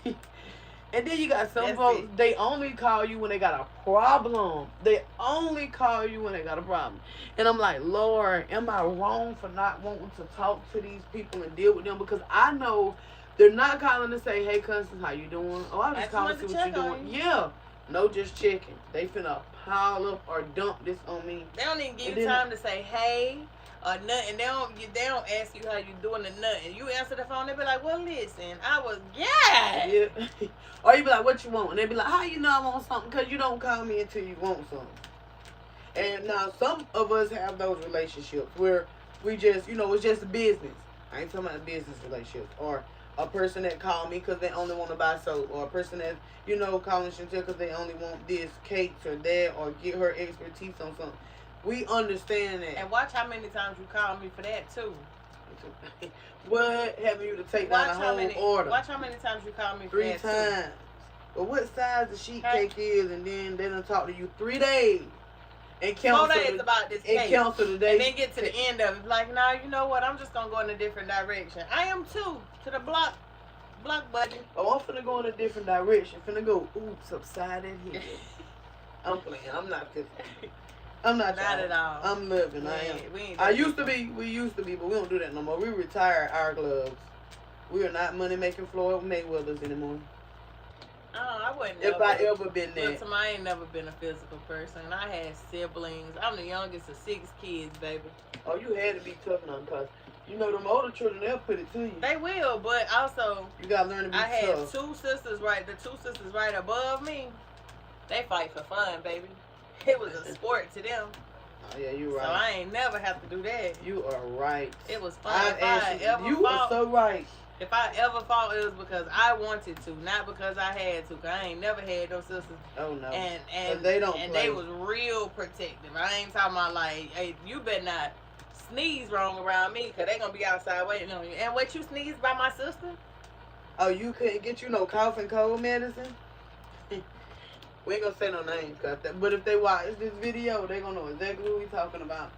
And then you got some folks, they only call you when they got a problem. They only call you when they got a problem. And I'm like, Lord, am I wrong for not wanting to talk to these people and deal with them? Because I know they're not calling to say, hey, Constance, how you doing? Oh, I just calling to see what you're doing. Yeah. No, just checking. They finna pile up or dump this on me. They don't even give you time to say, hey, or nothing. They don't ask you how you doing or nothing. You answer the phone, they be like, well, listen, I was, yeah. Or you be like, what you want? And they be like, how you know I want something? Because you don't call me until you want something. And now some of us have those relationships where we just, it's just business. I ain't talking about business relationships. Or a person that called me because they only want to buy soap. Or a person that, calling Chantel because they only want this, cakes or that, or get her expertise on something. We understand that. And watch how many times you call me for that, too. What having you to take down a whole order? Watch how many times you call me for 3 that, times. But what size the sheet cake is, and then they done talk to you 3 days. And cancel 4 days about this case. And cancel the day. And then get to the end of it. Like, nah, you know what? I'm just going to go in a different direction. I am too. To the block buddy. Oh, I'm finna go in a different direction. Finna go, oops, upside that head. I'm playing. I'm not pissing. I'm not at all. I'm living. We used to be, but we don't do that no more. We retired our gloves. We are not money making Floyd Mayweathers anymore. Oh, I wouldn't. If I ever been there. Look, I ain't never been a physical person. I had siblings. I'm the youngest of 6 kids, baby. Oh, you had to be tough now, because you know them older children, they'll put it to you. They will, but also you gotta learn to be tough. I had 2 sisters the 2 sisters right above me. They fight for fun, baby. It was a sport to them. Oh yeah, you're right. So I ain't never have to do that. You are right. It was fun. You are so right. If I ever fought, it was because I wanted to, not because I had to. Cause I ain't never had those sisters. Oh no. And they don't. And play. they was real protective. I ain't talking about like, hey, you better not sneeze wrong around me, cause they gonna be outside waiting on you. And what, you sneezed by my sister? Oh, you couldn't get you no cough and cold medicine? We ain't gonna say no names, but if they watch this video, they gonna know exactly who we talking about,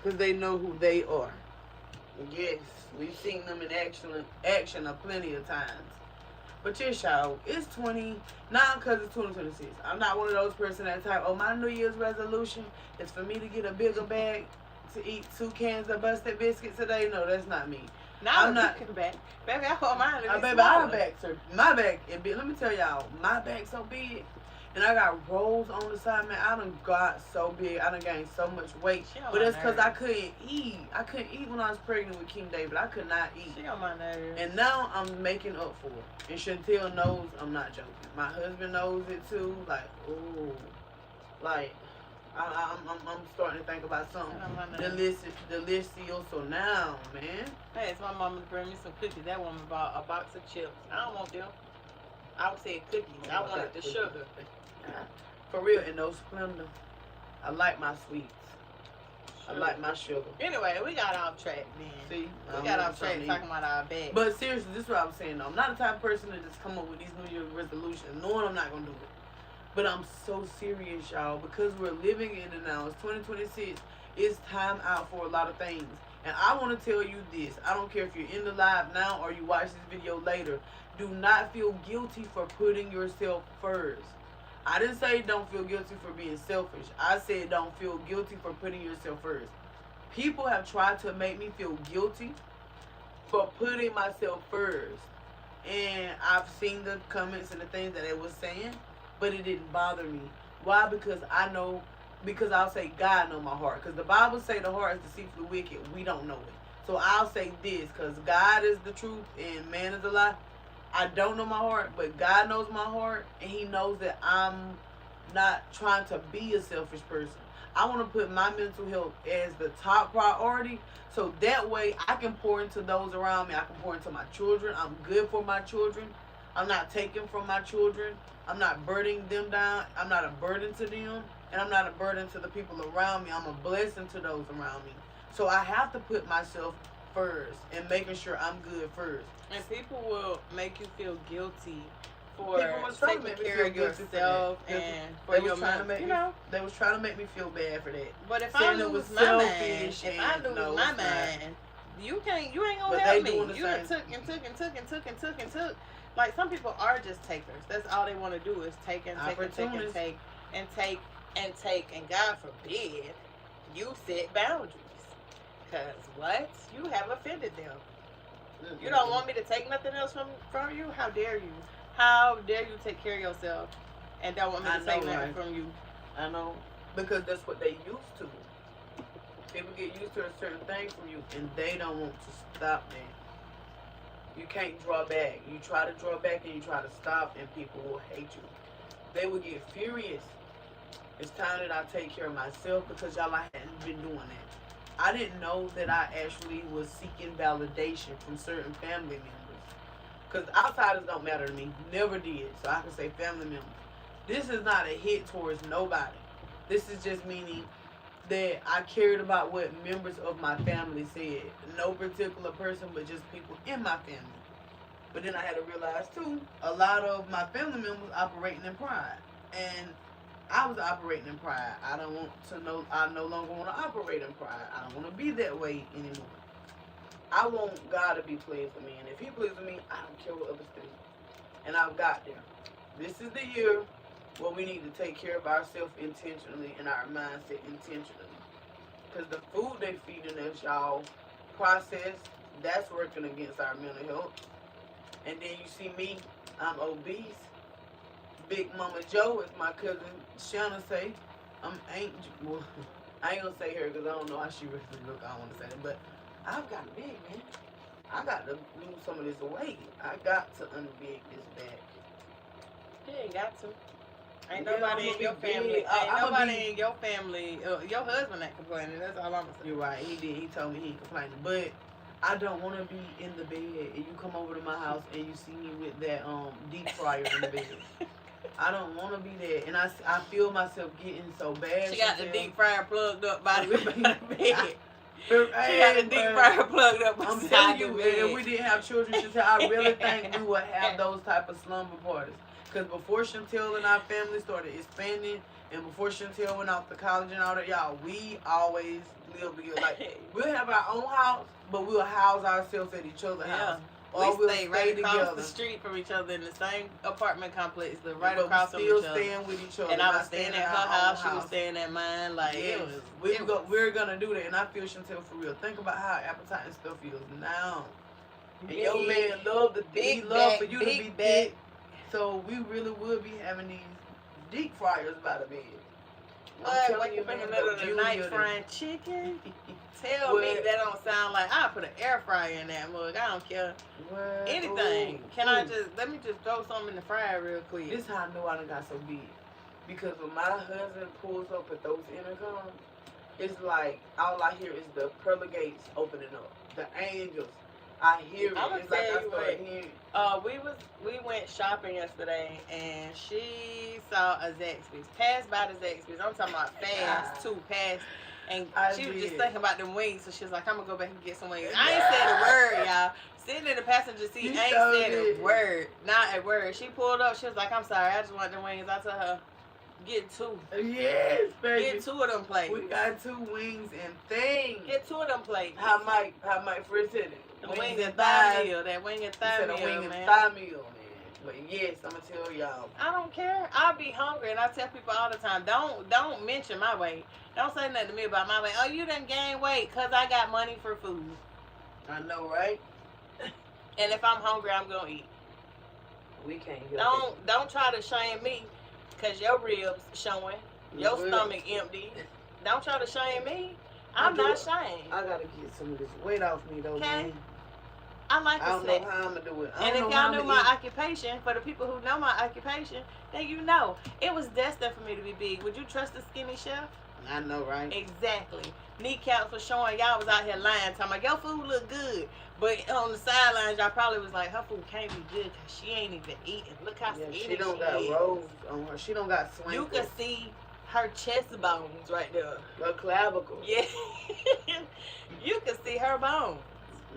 cause they know who they are. Yes, we've seen them in action a plenty of times. But yes, y'all, it's 20, not because it's 2026. I'm not one of those person that type, oh, my New Year's resolution is for me to get a bigger bag to eat 2 cans of busted biscuits today. No, that's not me. I'm not. Baby, I want mine to be baby, I have back, sir. My back, let me tell y'all, my back's so big. And I got rolls on the side, man. I done got so big. I done gained so much weight. But it's because I couldn't eat. I couldn't eat when I was pregnant with King David. I could not eat. She on my nerves. And now I'm making up for it. And Chantel knows I'm not joking. My husband knows it too. Like, ooh. Like, I'm starting to think about something delicious. So now, man. I asked my mama to bring me some cookies. That woman bought a box of chips. I don't want them. I was saying cookies. I wanted the sugar. For real, and no Splenda. I like my sweets. Sure. I like my sugar. Anyway, we got off track, man. See? We got off track talking about our bag. But seriously, this is what I'm saying, though. I'm not the type of person to just come up with these New Year's resolutions, knowing I'm not going to do it. But I'm so serious, y'all, because we're living in it now. It's 2026. It's time out for a lot of things. And I want to tell you this. I don't care if you're in the live now or you watch this video later. Do not feel guilty for putting yourself first. I didn't say don't feel guilty for being selfish. I said don't feel guilty for putting yourself first. People have tried to make me feel guilty for putting myself first. And I've seen the comments and the things that they were saying, but it didn't bother me. Why? Because I'll say God know my heart. Because the Bible say the heart is deceitfully wicked. We don't know it. So I'll say this, because God is the truth and man is a lie. I don't know my heart, but God knows my heart, and he knows that I'm not trying to be a selfish person. I want to put my mental health as the top priority, so that way I can pour into those around me. I can pour into my children. I'm good for my children. I'm not taking from my children. I'm not burdening them down. I'm not a burden to them, and I'm not a burden to the people around me. I'm a blessing to those around me. So I have to put myself first and making sure I'm good first. And people will make you feel guilty for taking care of yourself and for your mind. They was trying to make me feel bad for that. But if I lose my mind, you ain't gonna help me. You done took. Like, some people are just takers. That's all they want to do is take and take and take and take and take and take. And God forbid you set boundaries. Because what? You have offended them. You don't want me to take nothing else from you? How dare you? How dare you take care of yourself and don't want me to take nothing from you? I know. Because that's what they used to. People get used to a certain thing from you and they don't want to stop that. You can't draw back. You try to draw back and you try to stop and people will hate you. They will get furious. It's time that I take care of myself because y'all, I hadn't been doing that. I didn't know that I actually was seeking validation from certain family members. Because outsiders don't matter to me. Never did. So I can say family members. This is not a hit towards nobody. This is just meaning that I cared about what members of my family said. No particular person, but just people in my family. But then I had to realize, too, a lot of my family members operating in pride. And I was operating in pride. I don't want to know. I no longer want to operate in pride. I don't want to be that way anymore. I want God to be pleased with me, and if He pleases me, I don't care what others think. And I've got there. This is the year where we need to take care of ourselves intentionally and our mindset intentionally. Because the food they feeding us, y'all, processed, that's working against our mental health. And then you see me, I'm obese. Big Mama Joe, as my cousin Shanna say, well, I ain't gonna say her because I don't know how she really look. I don't want to say that, but I've gotten big, man. I got to lose some of this weight. I got to unbig this back. You ain't got to. Ain't nobody in your family. Ain't nobody in your family. Your husband ain't complaining. That's all I'm gonna say. You're right. He did. He told me he ain't complaining. But I don't want to be in the bed and you come over to my house and you see me with that deep fryer in the bed. I don't want to be there. And I feel myself getting so bad. She got the deep fryer plugged up by the bed. She got the deep fryer plugged up I'm telling you, if we didn't have children, Chantel, I really think we would have those type of slumber parties. Because before Chantel and our family started expanding, and before Chantel went off to college and all that, y'all, we always lived together. Like, we'll have our own house, but we'll house ourselves at each other's house. Or we stay right across the street from each other in the same apartment complex, right across from each other. Still staying with each other. And I was staying at her house, she was staying at mine. Like, yes. We're gonna do that, and I feel Chantel for real. Think about how appetite and stuff feels now. And your man love for you to be big. So we really would be having these deep fryers by the bed. What? Wake up in the middle of the night frying chicken? Tell me that don't sound like I put an air fryer in that mug. I don't care. Anything. Let me just throw something in the fryer real quick. This is how I know I done got so big. Because when my husband pulls up at those intercoms, it's like all I hear is the pearly gates opening up. The angels. I hear it. I'm it's like I started hearing. We went shopping yesterday and she saw a Zaxby's. Passed by the Zaxby's. I'm talking about fast too, past. And she was just thinking about them wings, so she was like, I'm gonna go back and get some wings. I ain't said a word, y'all. Sitting in the passenger seat, I ain't said a word. Not a word. She pulled up, she was like, I'm sorry, I just want them wings. I told her, get two. Yes, baby. Get two of them plates. We got 2 wings and things. Get 2 of them plates. How Mike first said it. The wing and thigh meal. That wing and thigh meal, wing man. And thigh meal, man. But yes, I'm gonna tell y'all. I don't care. I'll be hungry, and I tell people all the time, don't mention my weight. Don't say nothing to me about my weight. Oh, you done gained weight because I got money for food. I know, right? And if I'm hungry, I'm gonna eat. We can't help it. Don't try to shame me because your ribs showing, your stomach empty. Don't try to shame me. I'm not shamed. I gotta get some of this weight off me though, man. I like I don't know how I'm gonna do it. And if y'all knew my occupation, for the people who know my occupation, then you know it was destined for me to be big. Would you trust a skinny chef? I know, right? Exactly. Kneecaps was showing. Y'all was out here lying, talking about your food look good, but on the sidelines y'all probably was like, her food can't be good because she ain't even eating. Look how skinny she don't got rolls on her. She don't got swinkles. You can see her chest bones right there. Her clavicle. Yeah. You can see her bones.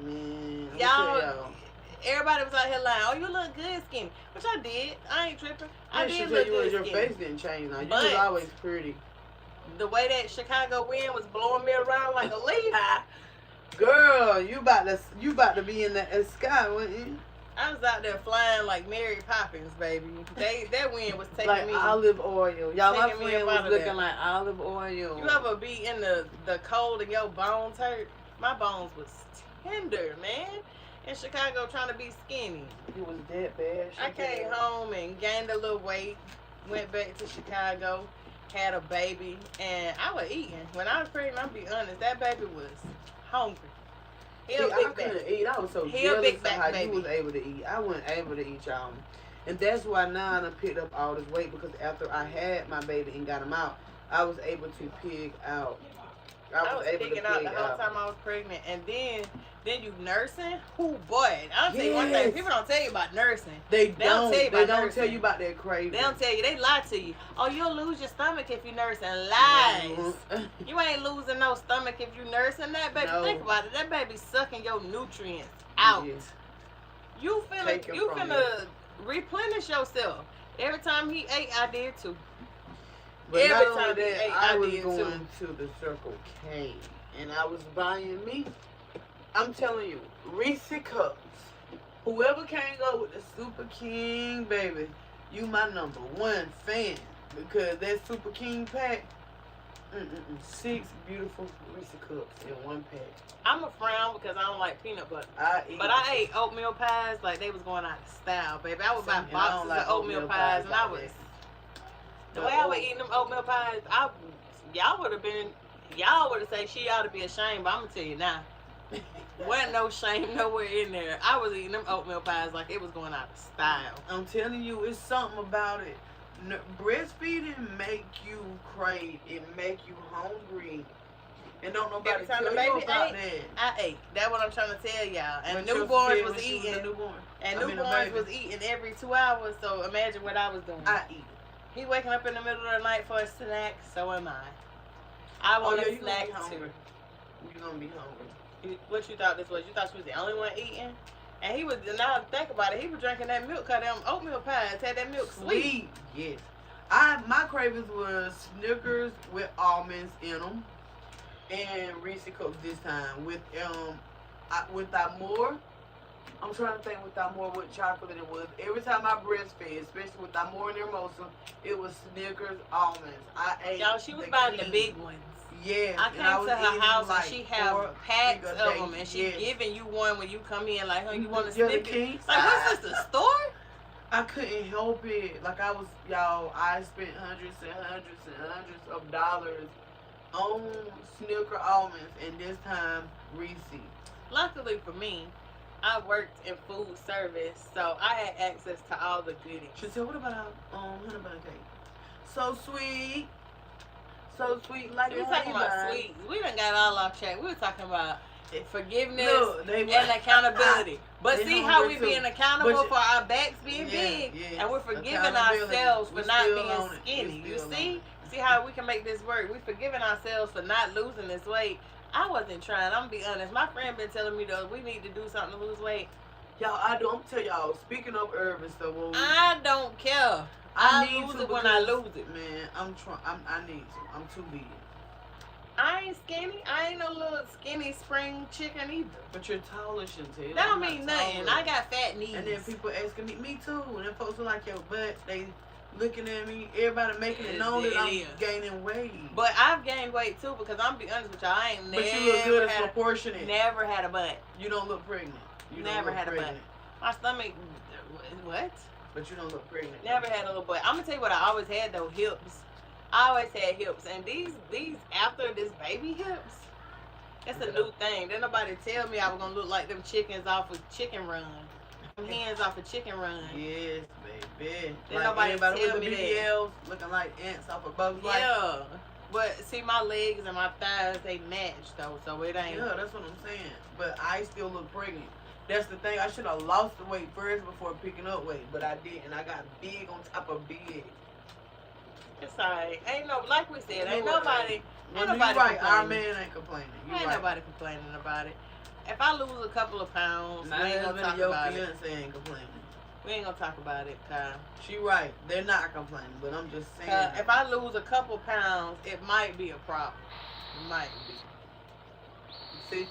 Man, y'all, everybody was out here lying. Oh, you look good skinny. Which I did. I ain't tripping. I did look good your skinny. face didn't change now. You was always pretty. The way that Chicago wind was blowing me around like a leaf. Girl, you about to be in the sky, wasn't you? I was out there flying like Mary Poppins, baby. That wind was taking like me olive oil. Y'all, my friend was looking like olive oil. You ever be in the cold and your bones hurt? My bones was tender, man. In Chicago trying to be skinny. It was that bad. I came home and gained a little weight. Went back to Chicago. Had a baby. And I was eating. When I was pregnant, I'm be honest, that baby was hungry. I couldn't eat. I was so jealous of how you was able to eat. I wasn't able to eat, y'all. And that's why now I done picked up all this weight, because after I had my baby and got him out, I was able to pig out. I was picking out the whole time I was pregnant. And then you nursing? Oh boy. I'll tell you one thing. People don't tell you about nursing. They don't tell you about that craving. They don't tell you. They lie to you. Oh, you'll lose your stomach if you nursing. Lies. You ain't losing no stomach if you nursing. That baby, think about it. That baby sucking your nutrients out. Yes. You finna replenish yourself. Every time he ate, I did too. But every not time only we that, ate, I was did going too. to the Circle K, and I was buying me. I'm telling you, Reese cups. Whoever can't go with the Super King, baby, you my number one fan. Because that Super King pack, 6 beautiful Reese cups in one pack. I'm a frown because I don't like peanut butter. But I ate oatmeal pies like they was going out of style, baby. I would buy boxes of oatmeal pies, and I was... The way I was eating them oatmeal pies, y'all would have said she ought to be ashamed, but I'm going to tell you now. Wasn't no shame nowhere in there. I was eating them oatmeal pies like it was going out of style. I'm telling you, it's something about it. Breastfeeding make you crave. It make you hungry. And don't nobody tell you about that. I ate. That's what I'm trying to tell y'all. And newborns was eating. And newborns was eating every 2 hours. So imagine what I was doing. I eat. He waking up in the middle of the night for a snack. So am I. I want a snack too. You're gonna be hungry. What you thought this was? You thought she was the only one eating? And he was, now I think about it, he was drinking that milk, cause them oatmeal pies had that milk sweet. Yes. My cravings was Snickers with almonds in them, and Reese Cups this time with more. I'm trying to think without more what chocolate it was. Every time I breastfed, especially without more in their motion, it was Snickers almonds. I ate. Y'all, she was buying the big ones. Yeah, I came to her house and she have packs of them, and she giving you one when you come in, like, you want to snip it? Like, what's this, the store? I couldn't help it. Like, I spent hundreds and hundreds and hundreds of dollars on Snicker almonds, and this time, Reese. Luckily for me, I worked in food service, so I had access to all the goodies. She said, what about honey bun cake? So sweet. So sweet, like we were talking about sweet. We done got all off track. We were talking about forgiveness and accountability. But see how we being accountable for our backs being big, and we're forgiving ourselves for not being skinny. You see? See how we can make this work? We're forgiving ourselves for not losing this weight. I wasn't trying. I'm gonna be honest. My friend been telling me though we need to do something to lose weight. Y'all, I'm tell y'all. Speaking of herb and stuff, I don't care. I lose it when I lose it. Man, I need to. I'm too big. I ain't skinny. I ain't no little skinny spring chicken either. But you're taller, Chantel. That don't mean nothing. I got fat knees. And then people asking me too. And then folks are like, your butt, they looking at me. Everybody making it known that I'm gaining weight. But I've gained weight too because I'm be honest with y'all. I ain't never. But you look good as proportionate. Never had a butt. You don't look pregnant. You never had a butt. My stomach. What? But you don't look pregnant. Never had a little butt. I'm gonna tell you what I always had though, hips. I always had hips, and these after this baby hips, it's a new thing. Didn't nobody tell me I was gonna look like them chickens off of Chicken Run, them hens off of Chicken Run. Yes, baby. Didn't nobody tell with me the BBLs looking like ants off of Bugs Life. Yeah, but see my legs and my thighs they match though, so it ain't. Yeah, that's what I'm saying. But I still look pregnant. That's the thing. I should have lost the weight first before picking up weight, but I didn't. I got big on top of big. It's alright. Ain't no, like we said, ain't nobody. Ain't nobody right. Our man ain't complaining. Ain't nobody complaining about it. If I lose a couple of pounds, we ain't gonna talk about it. Ain't complaining. We ain't gonna talk about it, Kyle. She right. They're not complaining, but I'm just saying. If I lose a couple pounds, it might be a problem. It might be. See.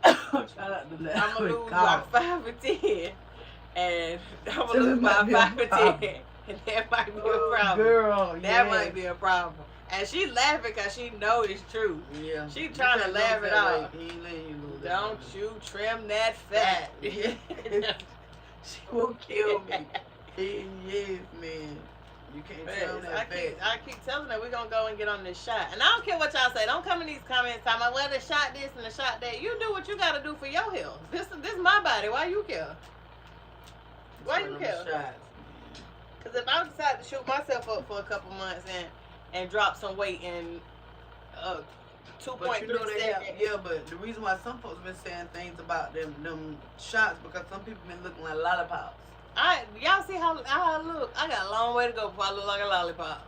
I'm gonna lose about 5 or 10, and I'm gonna lose about 5 or 10, and that might be a problem. Girl, that might be a problem. And she laughing because she know it's true. Yeah. She trying to laugh it off. He ain't letting you lose Don't you trim that fat. She will kill me. Yes, man. You can't tell that I keep telling her we're going to go and get on this shot. And I don't care what y'all say. Don't come in these comments talking about, well, the shot this and the shot that. You do what you got to do for your health. This is my body. Why you care? Why you care? Because if I decide to shoot myself up for a couple months and drop some weight in 2.3 seconds. Yeah, but the reason why some folks been saying things about them shots because some people been looking like lollipops. Y'all see how I look? I got a long way to go before I look like a lollipop.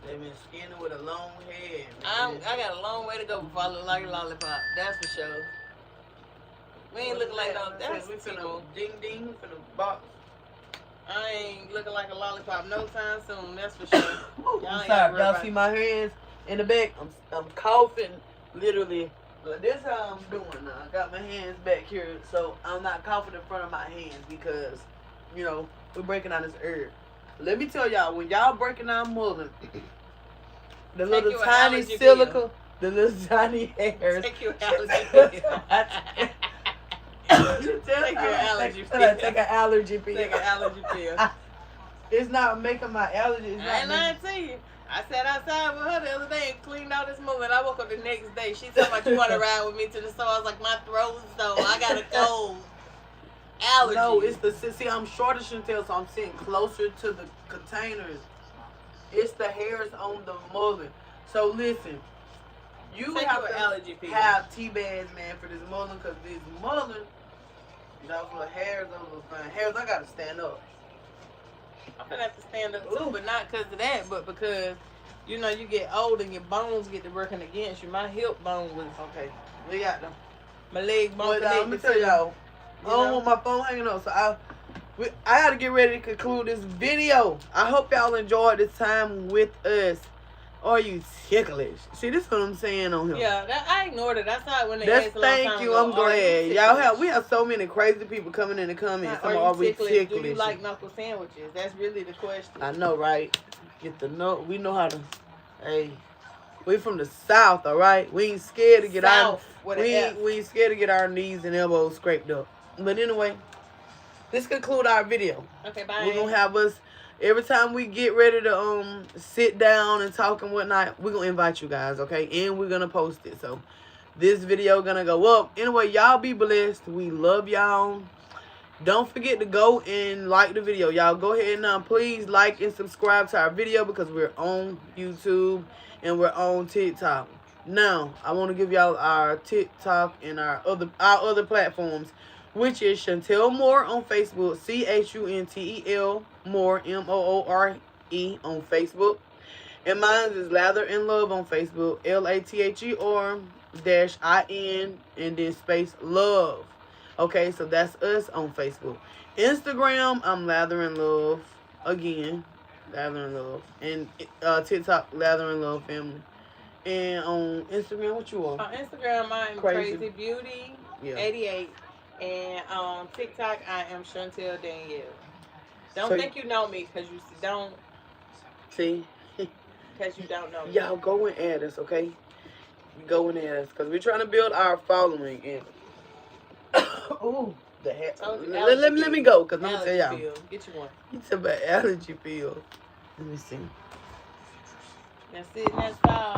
They been skinny with a long head. I got a long way to go before I look like a lollipop. That's for sure. We ain't looking like no. That's we finna ding ding for the box. I ain't looking like a lollipop no time soon. That's for sure. I'm sorry. Y'all see my hands in the back? I'm coughing, literally. But this is how I'm doing now. I got my hands back here, so I'm not coughing in front of my hands because, you know, we're breaking down this herb. Let me tell y'all, when y'all breaking down mullein, the little tiny silica, the little tiny hairs. Take your allergy pill. Take your allergy pill. Take an allergy pill. Take an allergy pill. It's not making my allergies. I ain't lying to you. I sat outside with her the other day and cleaned out this mullein. I woke up the next day. She told me, you want to ride with me to the store? I was like, my throat's sore. I got a cold. Allergy. No, it's the, see, I'm short as Chantel, so I'm sitting closer to the containers. It's the hairs on the mullein. So listen, you have to have tea bags, man, for this mullein, because this mullein, those little hairs, those little fine hairs, I got to stand up. I'm gonna have to stand up too, but not because of that, but because, you know, you get old and your bones get to working against you. My hip bone was okay. We got them. My leg bone. But let me tell y'all, I don't want my phone hanging up, so I gotta get ready to conclude this video. I hope y'all enjoyed this time with us. Are you ticklish? See, this is what I'm saying on here. Yeah, I ignored it. I saw it when they asked a long time thank you. ago, I'm glad. We have so many crazy people coming in the comments. Are we ticklish? Do you like knuckle sandwiches? That's really the question. I know, right? Get the note. We know how to. Hey, we from the South, all right. We ain't scared to get we ain't scared to get our knees and elbows scraped up. But anyway, this conclude our video. Okay, bye. We're gonna have us. Every time we get ready to sit down and talk and whatnot, we're going to invite you guys, okay? And we're going to post it. So, this video going to go up. Anyway, y'all be blessed. We love y'all. Don't forget to go and like the video. Y'all go ahead and please like and subscribe to our video because we're on YouTube and we're on TikTok. Now, I want to give y'all our TikTok and our other platforms, which is Chantel Moore on Facebook, CHUNTEL Moore, MOORE on Facebook. And mine is Lather and Love on Facebook, LATHER-IN and then space love. Okay, so that's us on Facebook. Instagram, I'm Lather and Love again, Lather and Love, and TikTok, Lather and Love Family. And on Instagram, what you are? On Instagram, I'm Crazy Beauty 88. And on TikTok, I am Chantel Danielle. Don't think you know me because you don't. See? Because you don't know me. Y'all go and add us, okay? Go and add us because we're trying to build our following. And ooh, the hat. Let me go because I'm going to tell y'all. Get you one. You talking about allergy pills. Let me see. That's it. That's all.